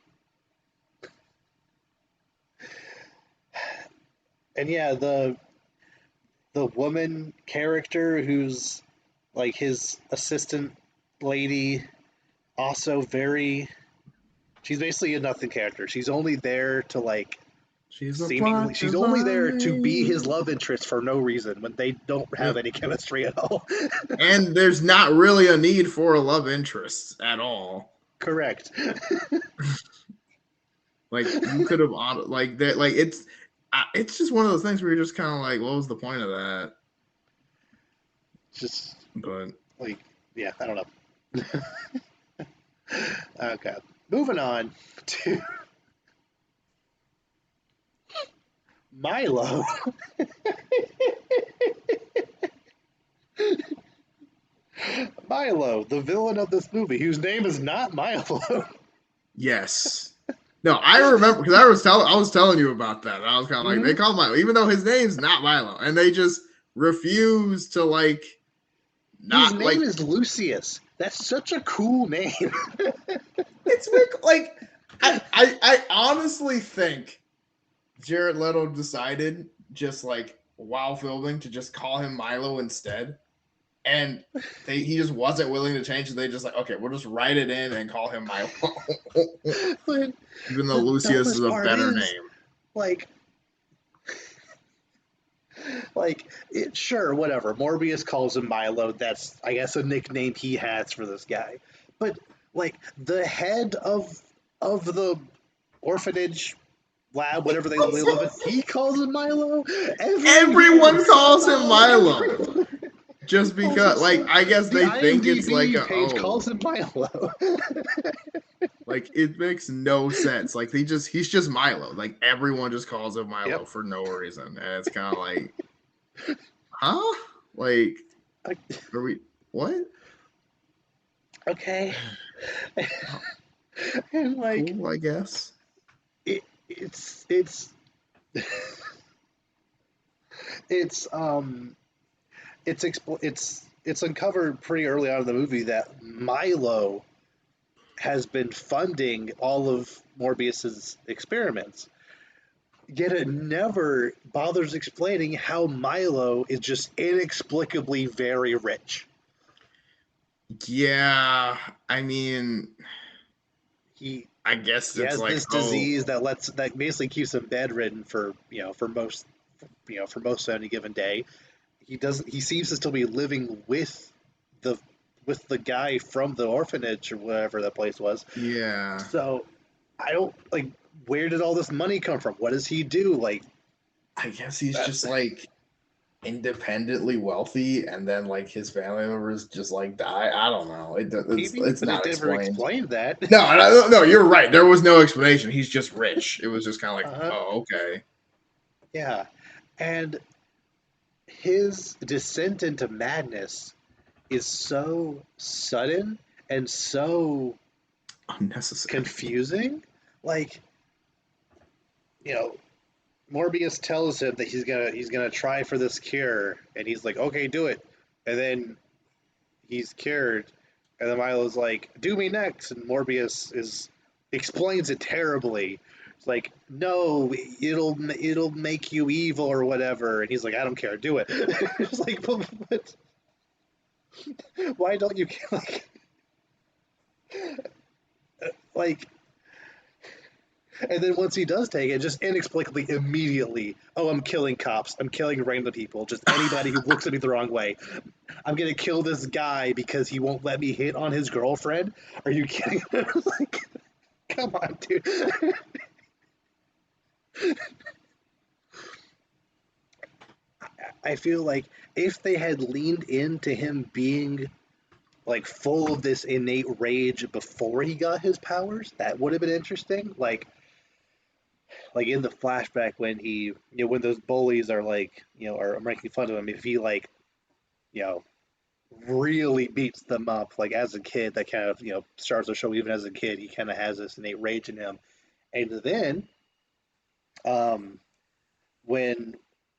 And yeah, the woman character who's like his assistant lady, also very. She's basically a nothing character. She's only there to like She's a seemingly. plot She's only there to be his device. love interest for no reason when they don't have Yep. any chemistry at all. And there's not really a need for a love interest at all. Correct. Like you could have like that. Like it's just one of those things where you're just kind of like, what was the point of that? Just But like, yeah, I don't know. Okay, moving on to Milo. Milo, the villain of this movie, whose name is not Milo. yes, no, I remember because I was telling you about that. I was kind of like they Mhm. call Milo, even though his name's not Milo, and they just refuse to like His not name like is Lucius. That's such a cool name. it's like I honestly think Jared Leto decided just like while filming to just call him Milo instead. And he just wasn't willing to change it. They just like, okay, we'll just write it in and call him Milo. But Even though the Lucius is dumbest a part better is, name. like, sure, whatever. Morbius calls him Milo. That's, I guess, a nickname he has for this guy. But like the head of the orphanage lab, whatever they live in, he calls him Milo. Everyone Everyone calls him somehow, Milo. everyone Just calls him because like so. I guess The they think it's like IMDb a page calls him Milo. like it makes no sense. Like he's just Milo. Like everyone just calls him Yep. Milo for no reason. And it's kind of like, huh? Like, are we what? Okay. And like Cool, I guess. it's it's it's uncovered pretty early on in the movie that Milo has been funding all of Morbius's experiments. Yet it never bothers explaining how Milo is just inexplicably very rich. Yeah, I mean, He I guess he it's has like, this oh, disease that basically keeps him bedridden for for most of any given day. He seems to still be living with the with the guy from the orphanage or whatever that place was. Yeah. So I don't like where did all this money come from? What does he do? Like I guess he's that just like independently wealthy, and then like his family members just like die. I don't know. maybe, It's but it not never explained. explained that. No, you're right. There was no explanation. He's just rich. It was just kind of like, Uh-huh. oh, okay. Yeah. And his descent into madness is so sudden and so Unnecessary. confusing. Like, you know, Morbius tells him that he's gonna try for this cure, and he's like, okay, do it. And then he's cured, and then Milo's like, do me next, and Morbius is explains it terribly. It's like, no, it'll make you evil or whatever, and he's like, I don't care, do it. It's like, but why don't you like and then once he does take it, just inexplicably, immediately, oh, I'm killing cops. I'm killing random people. Just anybody who looks at me the wrong way. I'm gonna kill this guy because he won't let me hit on his girlfriend. Are you kidding? Like, come on, dude. I feel like if they had leaned into him being like full of this innate rage before he got his powers, that would have been interesting. Like in the flashback when when those bullies are like are making fun of him, if he like you know really beats them up like as a kid, that kind of starts to show even as a kid he kind of has this innate rage in him. And then um when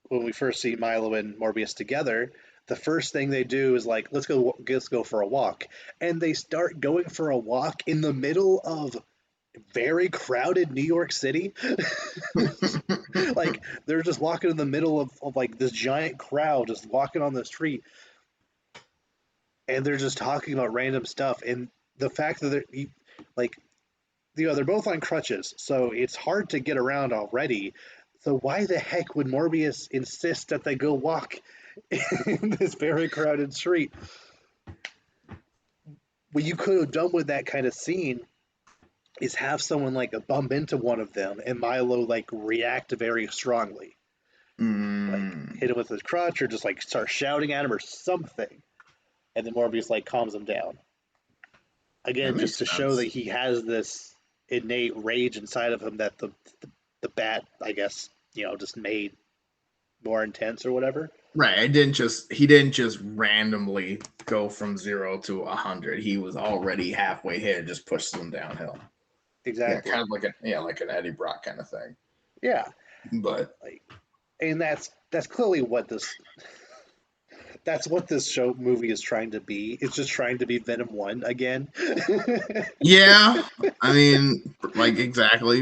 when we first see Milo and Morbius together, the first thing they do is like, let's go for a walk, and they start going for a walk in the middle of very crowded New York City. Like they're just walking in the middle of like this giant crowd just walking on the street, and they're just talking about random stuff. And the fact that like they're both on crutches, so it's hard to get around already. So why the heck would Morbius insist that they go walk in this very crowded street? What you could have done with that kind of scene is have someone like bump into one of them and Milo like react very strongly, like Mm, hit him with his crutch or just like start shouting at him or something, and then Morbius like calms him down that again, just makes to show that sense. he has this innate rage inside of him that the bat, I guess, just made more intense or whatever. Right. It didn't just he didn't just randomly go from 0 to 100. He was already halfway here, just pushed them downhill. Yeah, Exactly. kind of like an Eddie Brock kind of thing. Yeah. But Like, and that's clearly what this show movie is trying to be. It's just trying to be Venom 1 again. yeah, I mean, like exactly.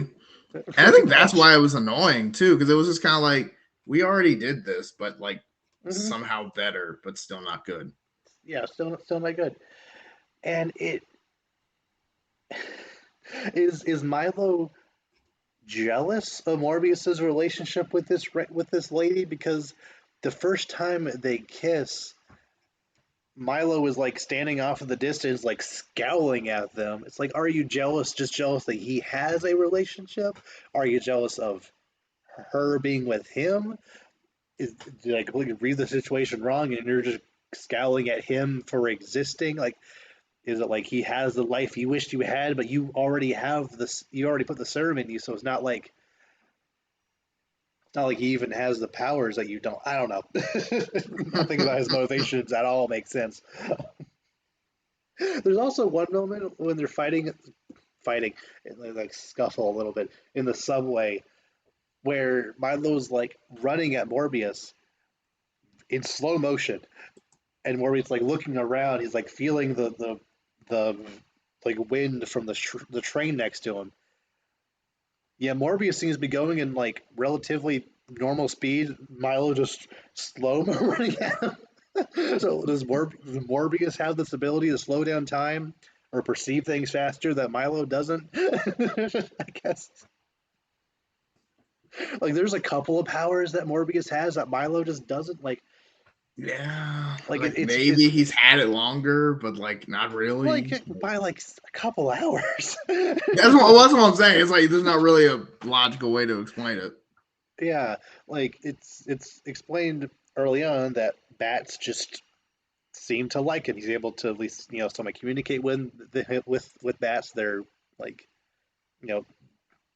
And I Pretty think that's much. why it was annoying too, because it was just kind of like we already did this, but like Hmm. somehow better, but still not good. Yeah, still not good. And it is Milo jealous of Morbius's relationship with this lady, because the first time they kiss, Milo is like standing off in the distance, like scowling at them. It's like, are you jealous? Just jealous that he has a relationship? Are you jealous of her being with him? Did I completely read the situation wrong and you're just scowling at him for existing? Like, is it like he has the life you wished you had, but you already have this? You already put the serum in you, so it's not like he even has the powers that you don't. I don't know. Nothing about his motivations at all makes sense. There's also one moment when they're fighting, and they like scuffle a little bit in the subway, where Milo's like running at Morbius in slow motion, and Morbius like looking around. He's like feeling the like wind from the train next to him. Yeah, Morbius seems to be going in like relatively normal speed. Milo just slow mo running at him. So does Morbius have this ability to slow down time or perceive things faster that Milo doesn't? I guess. Like there's a couple of powers that Morbius has that Milo just doesn't. Like Yeah, Like like it's maybe he's had it longer, but like not really. like by like a couple hours. That's what I'm saying. It's like there's not really a logical way to explain it. Yeah, like it's explained early on that bats just seem to like him. He's able to at least somehow communicate with bats. They're like you know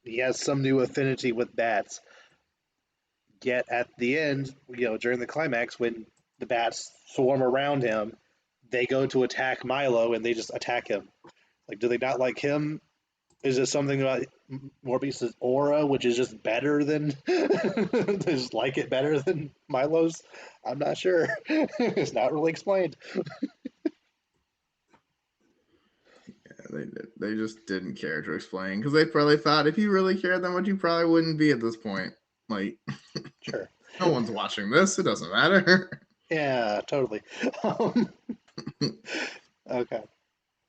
he has some new affinity with bats. Yet at the end, during the climax, when the bats swarm around him, they go to attack Milo and they just attack him. Like, do they not like him? Is there something about Morbius's aura which is just better than they just like it better than Milo's? I'm not sure. It's not really explained. Yeah, they just didn't care to explain because they probably thought if you really cared that much, you probably wouldn't be at this point. Like, Sure. no one's watching this. It doesn't matter. Yeah, totally. Okay.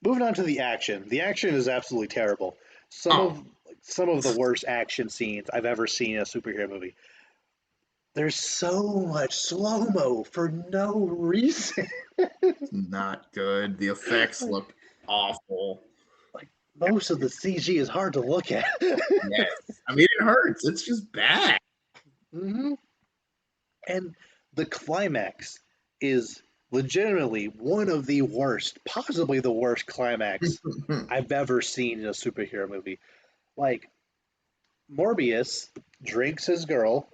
Moving on to the action. The action is absolutely terrible. Some Oh, of some of the worst action scenes I've ever seen in a superhero movie. There's so much slow mo for no reason. it's not good. The effects like, look awful. like most of the CG is hard to look at. Yes, I mean it hurts. It's just bad. hmm And the climax is legitimately one of the worst, possibly the worst climax I've ever seen in a superhero movie. Like Morbius drinks his girl,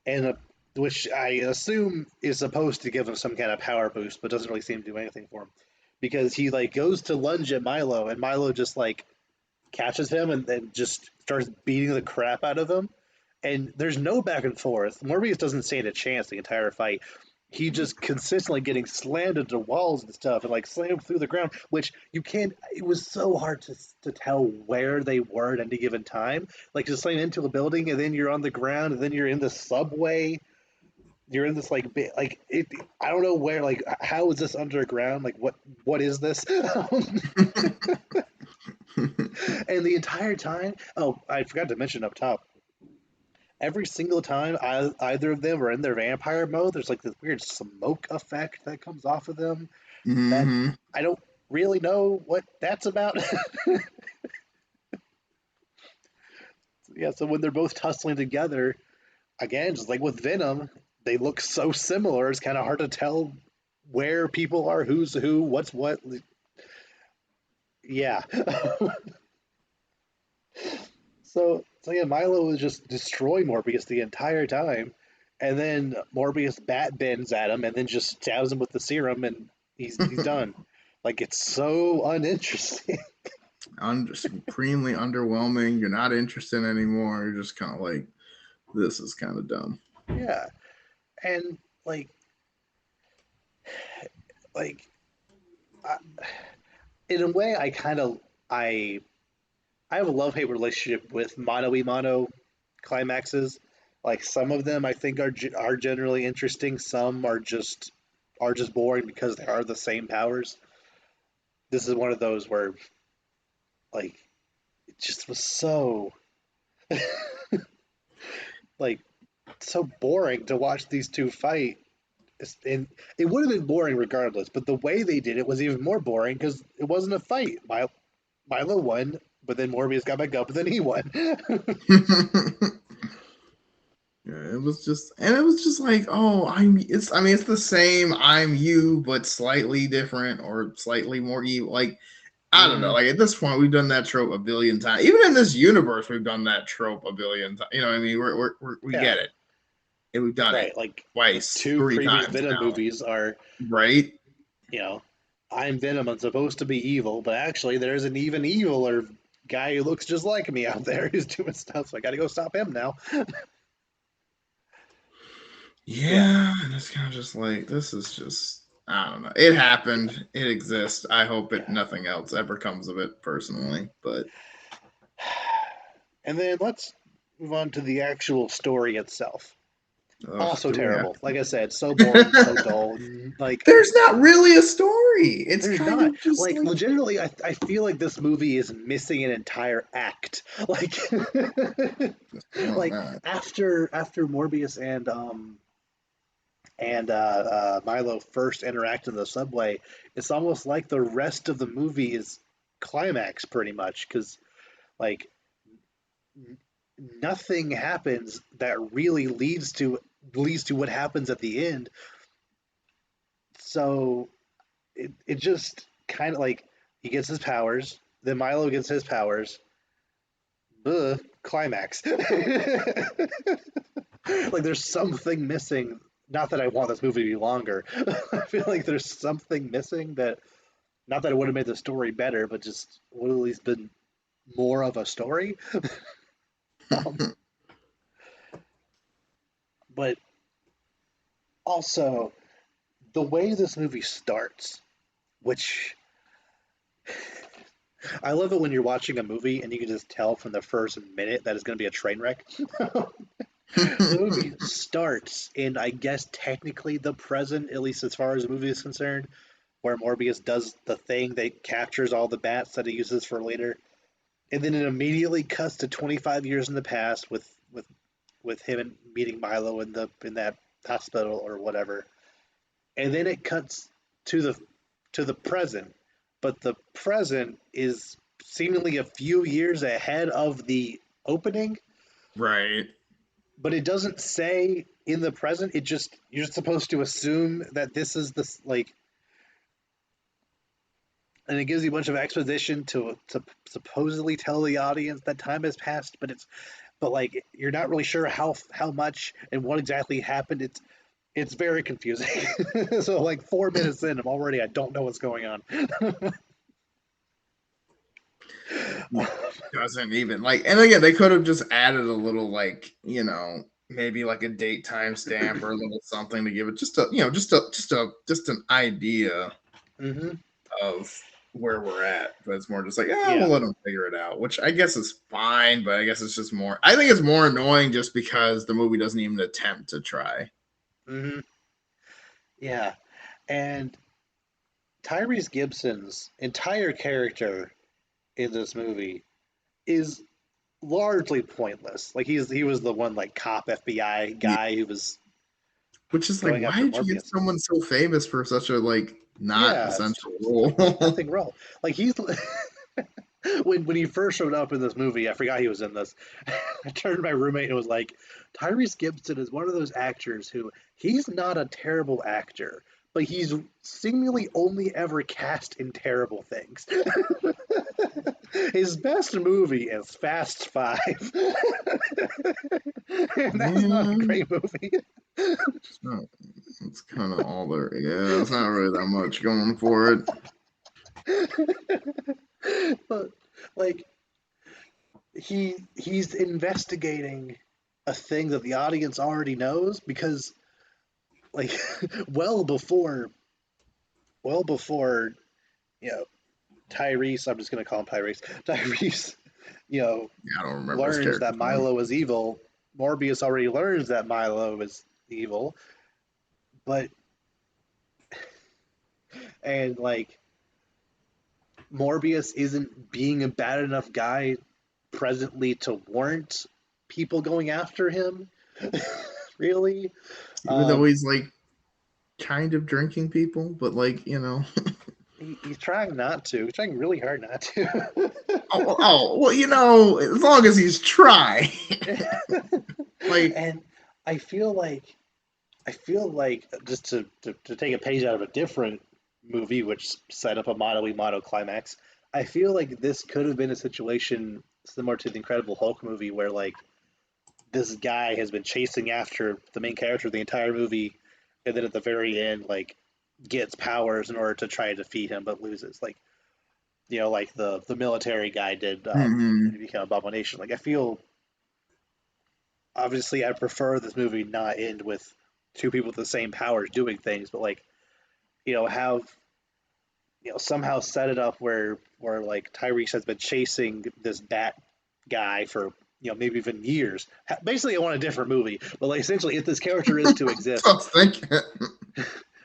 and which I assume is supposed to give him some kind of power boost, but doesn't really seem to do anything for him because he like goes to lunge at Milo, and Milo just like catches him and then just starts beating the crap out of him. And there's no back and forth. Morbius doesn't stand a chance the entire fight. He just consistently getting slammed into walls and stuff and like slammed through the ground, which you can't. It was so hard to tell where they were at any given time. Like just slam into a building and then you're on the ground and then you're in the subway. You're in this like like it. I don't know where. Like how is this underground? Like what is this? And the entire time, oh, I forgot to mention up top. Every single time either of them are in their vampire mode, there's like this weird smoke effect that comes off of them that Mm-hmm. I don't really know what that's about. Yeah, so when they're both tussling together, again, just like with Venom, they look so similar. It's kind of hard to tell where people are, who's who, what's what. Yeah. So yeah, Milo was just destroying Morbius the entire time, and then Morbius bat bends at him and then just stabs him with the serum, and he's done. Like it's so uninteresting. Supremely underwhelming. You're not interested anymore. You're just kind of like, this is kind of dumb. Yeah, and like I, in a way, I I have a love hate relationship with mono e mono climaxes. Like some of them I think are generally interesting. Some are just boring because they are the same powers. This is one of those where like it just was so like so boring to watch these two fight. And it would have been boring regardless, but the way they did it was even more boring because it wasn't a fight. Milo won, but then Morbius got back up, and then he won. Yeah, it was just like, oh, I mean, it's the same I'm you, but slightly different or slightly more evil. Like, I don't know. Mm, Like, at this point, we've done that trope a billion times. Even in this universe, we've done that trope a billion times. You know what I mean? We yeah, get it. And we've done it right. Like the twice, two three previous times Venom now. movies are, Right? you know, I'm Venom. I'm supposed to be evil, but actually, there's an even eviler guy who looks just like me out there who's doing stuff. So I got to go stop him now. Yeah, Yeah. And it's kind of just like, this is just, I don't know. It happened. It exists. I hope it yeah. nothing else ever comes of it personally. But And then let's move on to the actual story itself. ugh, Also do we have terrible. Like I said, so boring, so dull. Like there's not really a story. It's there's kind not of just like like legitimately. I feel like this movie is missing an entire act. Like more than like that. after Morbius and Milo first interact in the subway, it's almost like the rest of the movie is climax pretty much because like nothing happens that really leads to what happens at the end. So it just kind of like he gets his powers, then Milo gets his powers, climax. Like there's something missing. Not that I want this movie to be longer. I feel like there's something missing that not that it would have made the story better, but just would have at least been more of a story. Um, but also the way this movie starts, which I love it when you're watching a movie and you can just tell from the first minute that it's going to be a train wreck. The movie starts in, I guess, technically the present, at least as far as the movie is concerned, where Morbius does the thing that captures all the bats that he uses for later, and then it immediately cuts to 25 years in the past with him meeting Milo in that hospital or whatever, and then it cuts to the present, but the present is seemingly a few years ahead of the opening, Right. but it doesn't say in the present. It just you're supposed to assume that this is this like, and it gives you a bunch of exposition to supposedly tell the audience that time has passed, but like you're not really sure how much and what exactly happened. It's very confusing. So like 4 minutes in, I don't know what's going on. Doesn't even like, and again, they could have just added a little, like, maybe like a date timestamp or a little something to give it just a, just an idea Hmm. of where we're at. But it's more just like, yeah, we'll Yeah. let them figure it out, which I guess is fine. But I guess it's just more. I think it's more annoying just because the movie doesn't even attempt to try. Hmm. Yeah. And Tyrese Gibson's entire character in this movie is largely pointless. Like he was the one like cop FBI Yeah. guy who was Which is like, going why after did you get Morbius. someone so famous for such a like not Yeah, it's essential role? nothing wrong. Like he's when he first showed up in this movie, I forgot he was in this. I turned to my roommate and was like, Tyrese Gibson is one of those actors who he's not a terrible actor, but he's seemingly only ever cast in terrible things. His best movie is Fast Five, and that's not a Yeah, great movie. it's not. It's kind of all there. Yeah, it's not really that much going for it. But like he's investigating a thing that the audience already knows because like well before well before you know Tyrese, I'm just gonna call him Tyrese, you know, Yeah, I don't remember his learns that character's name. Milo is evil. Morbius already learns that Milo is evil, but and like Morbius isn't being a bad enough guy presently to warrant people going after him. Really. Even though um he's like kind of drinking people, but like, he's trying not to. He's trying really hard not to. well, as long as he's trying. Like, And I feel like just to take a page out of a different movie, which set up a motto climax. I feel like this could have been a situation similar to the Incredible Hulk movie, where like this guy has been chasing after the main character the entire movie, and then at the very end, like gets powers in order to try to defeat him, but loses. Like like the military guy did when he mhm. became Abomination. Like I feel obviously I prefer this movie not end with two people with the same powers doing things, but like have somehow set it up where like Tyrese has been chasing this bat guy for maybe even years. Basically, I want a different movie, but like essentially, if this character is to I exist, was thinking.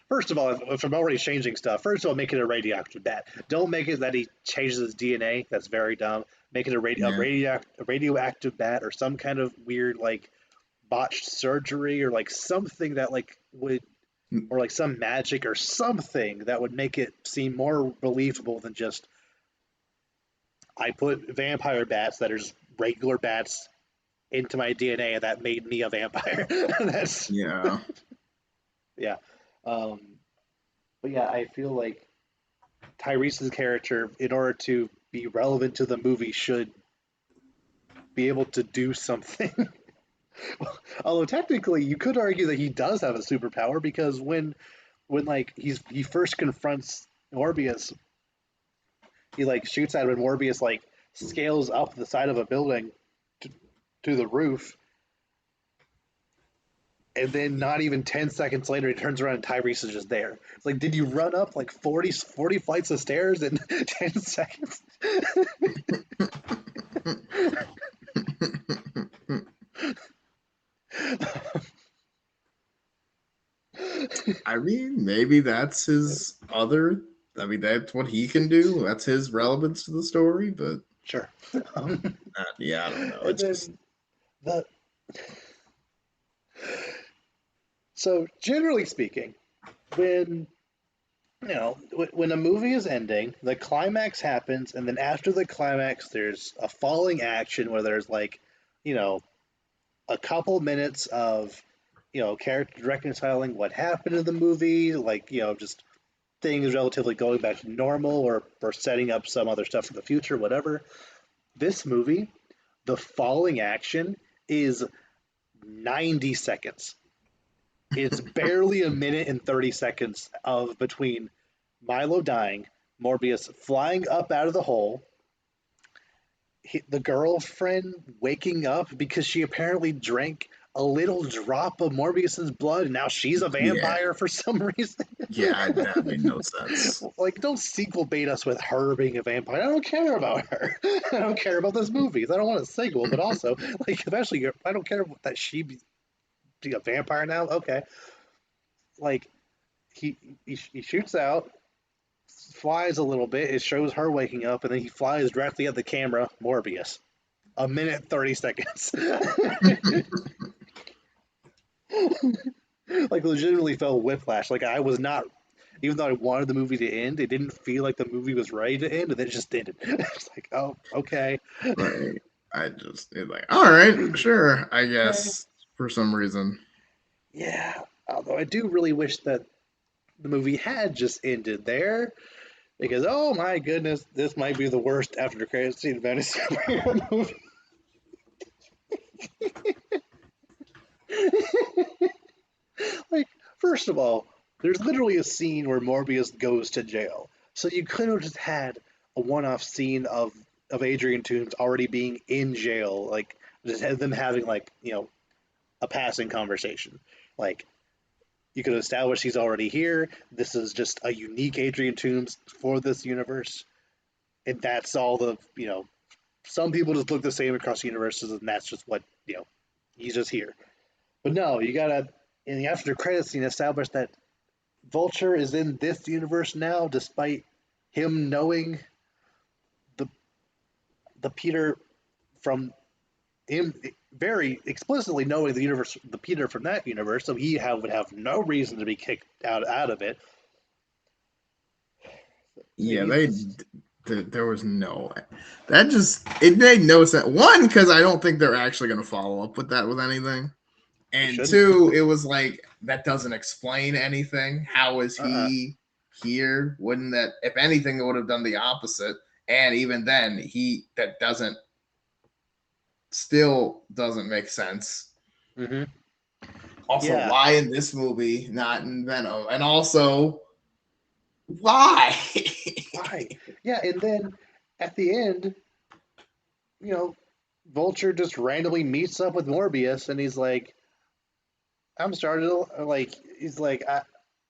first of all, if I'm already changing stuff, first of all, make it a radioactive bat. Don't make it that he changes his DNA. That's very dumb. Make it Yeah. a radioactive bat or some kind of weird like botched surgery or like something that like would or like some magic or something that would make it seem more believable than just I put vampire bats that are just regular bats into my DNA and that made me a vampire. That's Yeah. yeah. Um, but yeah, I feel like Tyrese's character, in order to be relevant to the movie, should be able to do something. Although technically, you could argue that he does have a superpower because when like he first confronts Morbius, he like shoots at him, and Morbius like scales up the side of a building to, to the roof, and then not even 10 seconds later, he turns around and Tyrese is just there. It's like, did you run up like 40 flights of stairs in 10 seconds? I mean, maybe that's his other. I mean, that's what he can do. That's his relevance to the story. But Sure. Um, yeah, I don't know. and It's just then the so generally speaking, when when a movie is ending, the climax happens, and then after the climax, there's a falling action where there's like, you know, a couple minutes of, characters reconciling what happened in the movie, like, just things relatively going back to normal or setting up some other stuff for the future, whatever. This movie, the falling action is 90 seconds. It's barely a minute and 30 seconds of between Milo dying, Morbius flying up out of the hole, the girlfriend waking up because she apparently drank a little drop of Morbius's blood and now she's a yeah, vampire for some reason. yeah. That made no sense. Like, don't sequel bait us with her being a vampire. I don't care about her. I don't care about this movie. I don't want a sequel, but also, like, eventually, I don't care that she be a vampire now. Okay. Like, he shoots out, flies a little bit. It shows her waking up, and then he flies directly at the camera. Morbius. A minute 30 seconds. Like legitimately felt whiplash. Like I was not, even though I wanted the movie to end, it didn't feel like the movie was ready to end, and then it just ended. It's like, oh, okay, Like, I just it's like, all right, sure, I okay, guess for some reason. yeah. Although I do really wish that the movie had just ended there, because oh my goodness, this might be the worst after the credits scene of any superhero movie. Like, first of all, there's literally a scene where Morbius goes to jail. So you could have just had a one-off scene of Adrian Toomes already being in jail, like just have them having like a passing conversation. Like you could establish he's already here. This is just a unique Adrian Toomes for this universe, and that's all the Some people just look the same across universes, and that's just what he's just here. But no, you gotta in the after credits scene establish that Vulture is in this universe now, despite him knowing the Peter from him very explicitly knowing the Peter from that universe, so would have no reason to be kicked out of it. Yeah, He's just there was no that just it made no sense. One, because I don't think they're actually going to follow up with that with anything, they and shouldn't. two, it was like that doesn't explain anything. How is Uh-uh. he here? Wouldn't that, if anything, it would have done the opposite. And even then, he that doesn't still doesn't make sense. Mm-hmm. Also, Yeah. why in this movie, not in Venom? And also, why? Why? Yeah, and then at the end, you know, Vulture just randomly meets up with Morbius, and he's like, "I'm starting to like." He's like,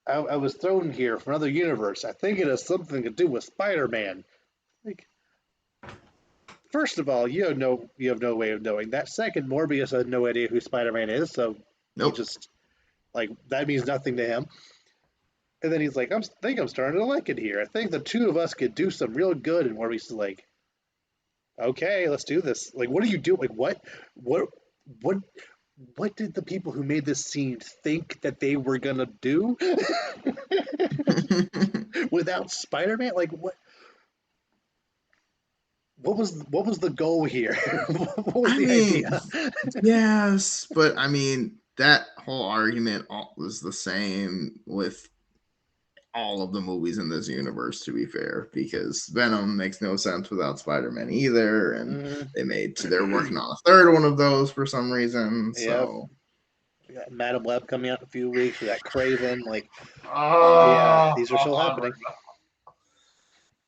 I was thrown here from another universe. I think it has something to do with Spider-Man." Like, first of all, you have no way of knowing that. Second, Morbius has no idea who Spider-Man is, so he Nope. just like that means nothing to him. And then he's like, think I'm starting to like it here. I think the two of us could do some real good. And Morbius is like, okay, let's do this. Like, what do you do? Like, what, what? what did the people who made this scene think that they were gonna do without Spider-Man? Like what was the goal here? What was I the mean, idea? yes, but I mean that whole argument was the same with all of the movies in this universe, to be fair, because Venom makes no sense without Spider-Man either, and Mm, they're working on a third one of those for some reason. yep. So We got Madam Web coming out in a few weeks. We got Craven. Like, yeah, oh, these are still happening.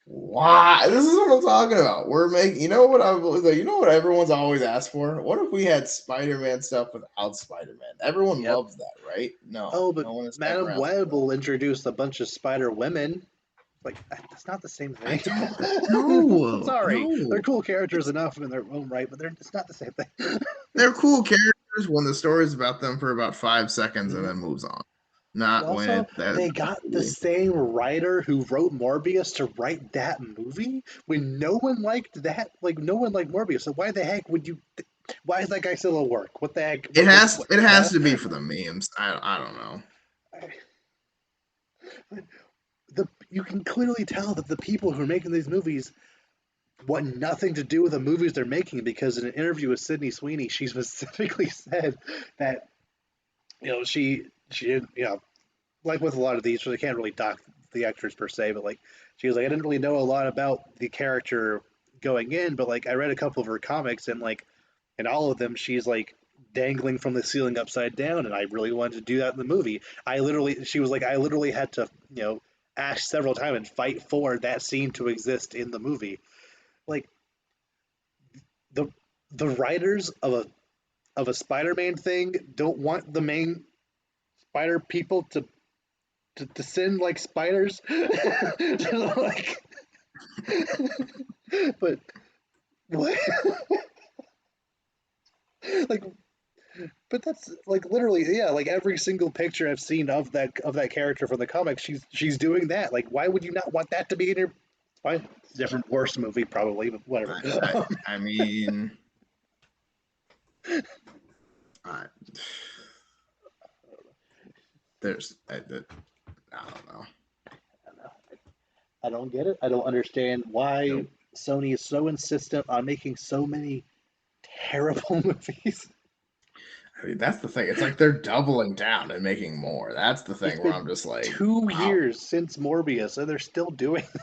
why? This is what I'm talking about. We're making, you know what I was like, you know what everyone's always asked for? What if we had Spider-Man stuff without Spider-Man? Everyone Yep. loves that, right? No, Oh, but no one has ever Madam asked for Web that. will introduce a bunch of Spider Women. Like that's not the same I thing. don't know. Sorry, they're No. cool characters It's enough in their own right, but it's not the same thing. they're cool characters when the story's about them for about 5 seconds and then moves on. Not when Also, it that they got the same writer who wrote Morbius to write that movie when no one liked that. Like no one liked Morbius. So why the heck would you? Why is that guy still at work? What the heck? What? it has Huh? to be for the memes. I don't know. You can clearly tell that the people who are making these movies want nothing to do with the movies they're making because in an interview with Sydney Sweeney, she specifically said that she didn't like with a lot of these, so they can't really dock the actors per se, but like she was like, I didn't really know a lot about the character going in, but like I read a couple of her comics and like in all of them she's like dangling from the ceiling upside down, and I really wanted to do that in the movie. She was like, I literally had to ask several times and fight for that scene to exist in the movie. Like the the writers of a Spider-Man thing don't want the main spider people to sin like spiders. Like, but what? Like, but that's like literally, yeah. Like every single picture I've seen of that character from the comics, she's doing that. Like, why would you not want that to be in your? Fine, different, worse movie probably, but whatever. I I, I mean, I, there's I don't know. I don't get it. I don't understand why Nope. Sony is so insistent on making so many terrible movies. I mean, that's the thing. It's like they're doubling down and making more. That's the It's thing where I'm been just like, two wow, years since Morbius, and they're still doing it.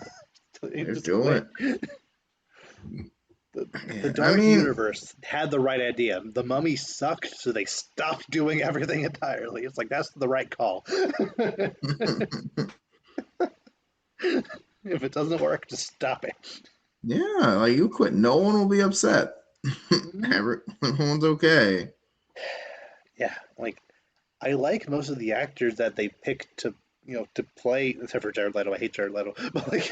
they're Just doing quit. it. The Yeah, I Dark mean, Universe had the right idea. The Mummy sucked, so they stopped doing everything entirely. It's like that's the right call. If it doesn't work, just stop it. yeah, like you quit, no one will be upset. Mhm. Everyone's okay. Yeah, like I like most of the actors that they picked to play, except for Jared Leto. I hate Jared Leto, but like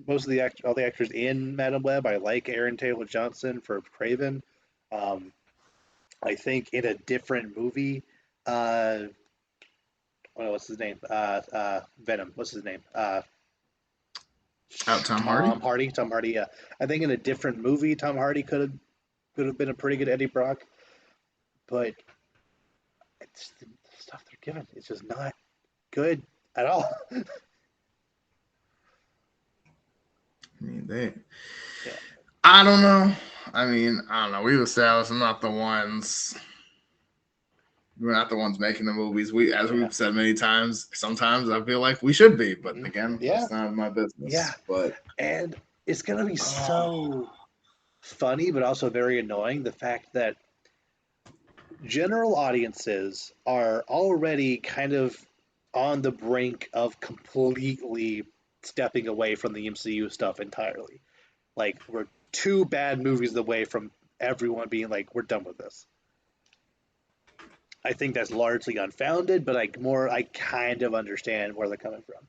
most of all the actors in Madam Web, I like Aaron Taylor Johnson for Craven. Um, I think in a different movie, uh, what's his name? Venom. What's his name? Out Tom Hardy. Tom Hardy. Tom Hardy. Yeah, I think in a different movie, Tom Hardy could have been a pretty good Eddie Brock, but it's the stuff they're given. It's just not good at all. I mean, they. Yeah. I don't know. I mean, I don't know. We've established I'm not the ones. We're not the ones making the movies. As Yeah. we've said many times, sometimes I feel like we should be, but Mhm. again, Yeah. that's not my Yeah. business. But And it's gonna be oh, so funny, but also very annoying. The fact that general audiences are already kind of on the brink of completely stepping away from the MCU stuff entirely. Like we're two bad movies away from everyone being like, we're done with this. I think that's largely unfounded, but I kind of understand where they're coming from.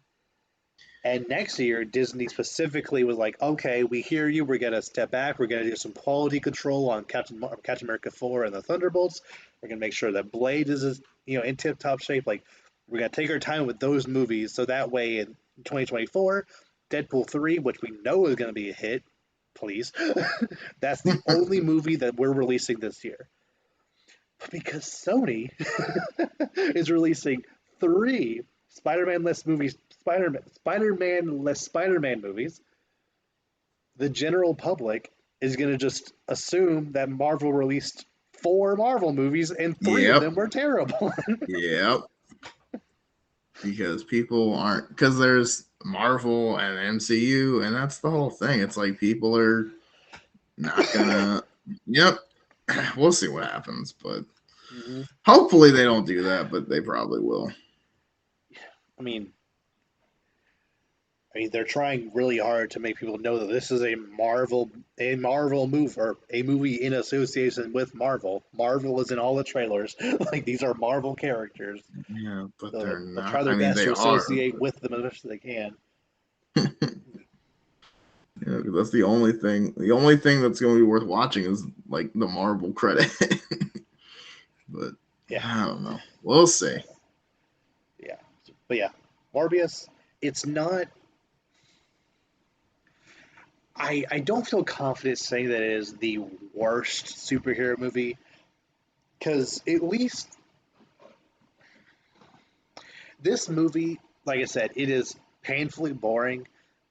And next year, Disney specifically was like, okay, we hear you. We're going to step back. We're going to do some quality control on Captain America 4 and the Thunderbolts. We're going to make sure that Blade is in tip top shape. Like, we're going to take our time with those movies. So that way in 2024, Deadpool 3, which we know is going to be a hit, please. That's the only movie that we're releasing this year. Because Sony is releasing three Spider-Man less movies, Spider-Man less Spider-Man movies, the general public is going to just assume that Marvel released four Marvel movies and three of Yep. them were terrible. Yep. Because people aren't, because there's Marvel and MCU, and that's the whole thing. It's like people are not gonna. Yep. We'll see what happens, but Mm-hmm. hopefully they don't do that, but they probably will. I mean, they're trying really hard to make people know that this is a Marvel move or a movie in association with Marvel. Marvel is in all the trailers. Like these are Marvel characters. Yeah, but So they're they'll try not. their I mean, best they to are. associate with them as much as they can. Yeah, 'cause that's the only thing. The only thing that's going to be worth watching is like the Marvel credit. But Yeah, I don't know. We'll see. yeah. But yeah, Morbius. It's not. I don't feel confident saying that it is the worst superhero movie because at least this movie, like I said, it is painfully boring,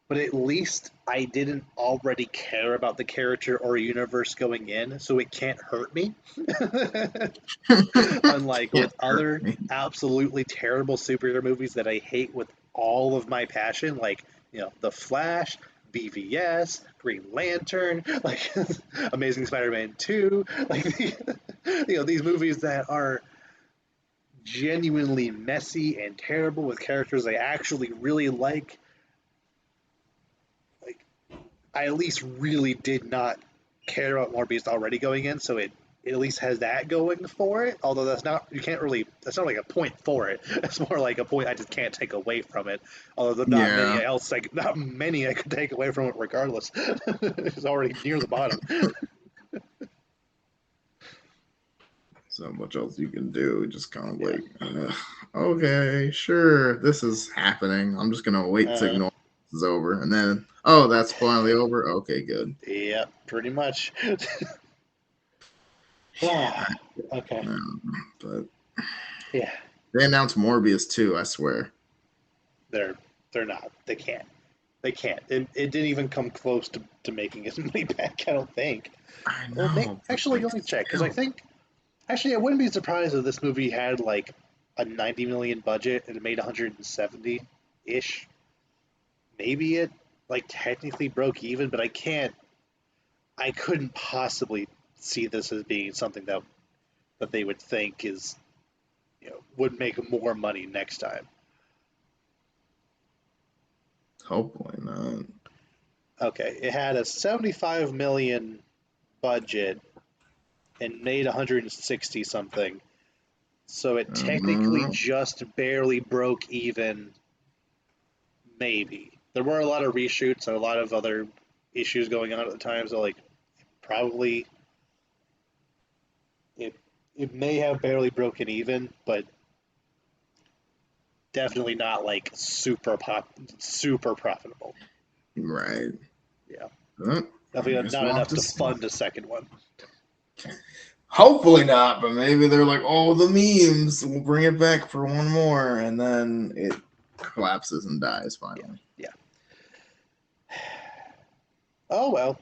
but at least I didn't already care about the character or universe going in, so it can't hurt me. Unlike Can't with hurt other me. absolutely terrible superhero movies that I hate with all of my passion, like, The Flash, BVS, Green Lantern, like Amazing Spider-Man 2, like these movies that are genuinely messy and terrible with characters I actually really like I at least really did not care about Morbius already going in, so it at least has that going for it. Although that's not like a point for it. It's more like a point I just can't take away from it. Although there's Yeah. not many I could take away from it regardless. It's already near the bottom. So much else you can do. Just kind of Yeah. like, okay, sure, this is happening. I'm just gonna wait to Uh, ignore this is over, and then, oh, that's finally over. Okay, good. yeah, pretty much. Yeah, Okay. but Yeah. they announced Morbius too. I swear. They're they're not. They can't. They can't. It didn't even come close to making his money back. I don't think. I Well, know, but actually, like, let me check because I still, think actually I wouldn't be surprised if this movie had like a 90 million budget and it made 170 ish. Maybe it like technically broke even, but I can't. I couldn't possibly see this as being something that they would think is would make more money next time. hopefully not. Okay, it had a 75 million budget and made 160 something. So it technically Uh, just barely broke even, maybe. There were a lot of reshoots and a lot of other issues going on at the time, so like probably it it may have barely broken even, but definitely not like super profitable. right. Yeah. I Definitely guess not we'll have enough to to see. fund a second one. Hopefully not, but maybe they're like, oh, the memes, we'll bring it back for one more, and then it collapses and dies Yeah. finally. Yeah. Oh well.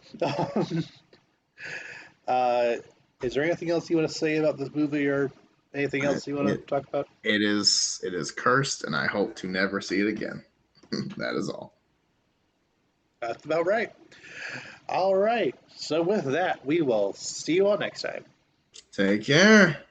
uh, is there anything else you want to say about this movie or anything Uh, else you want It to talk about? it is cursed, and I hope to never see it again. That is all. That's about right. All right. So with that, we will see you all next time. Take care.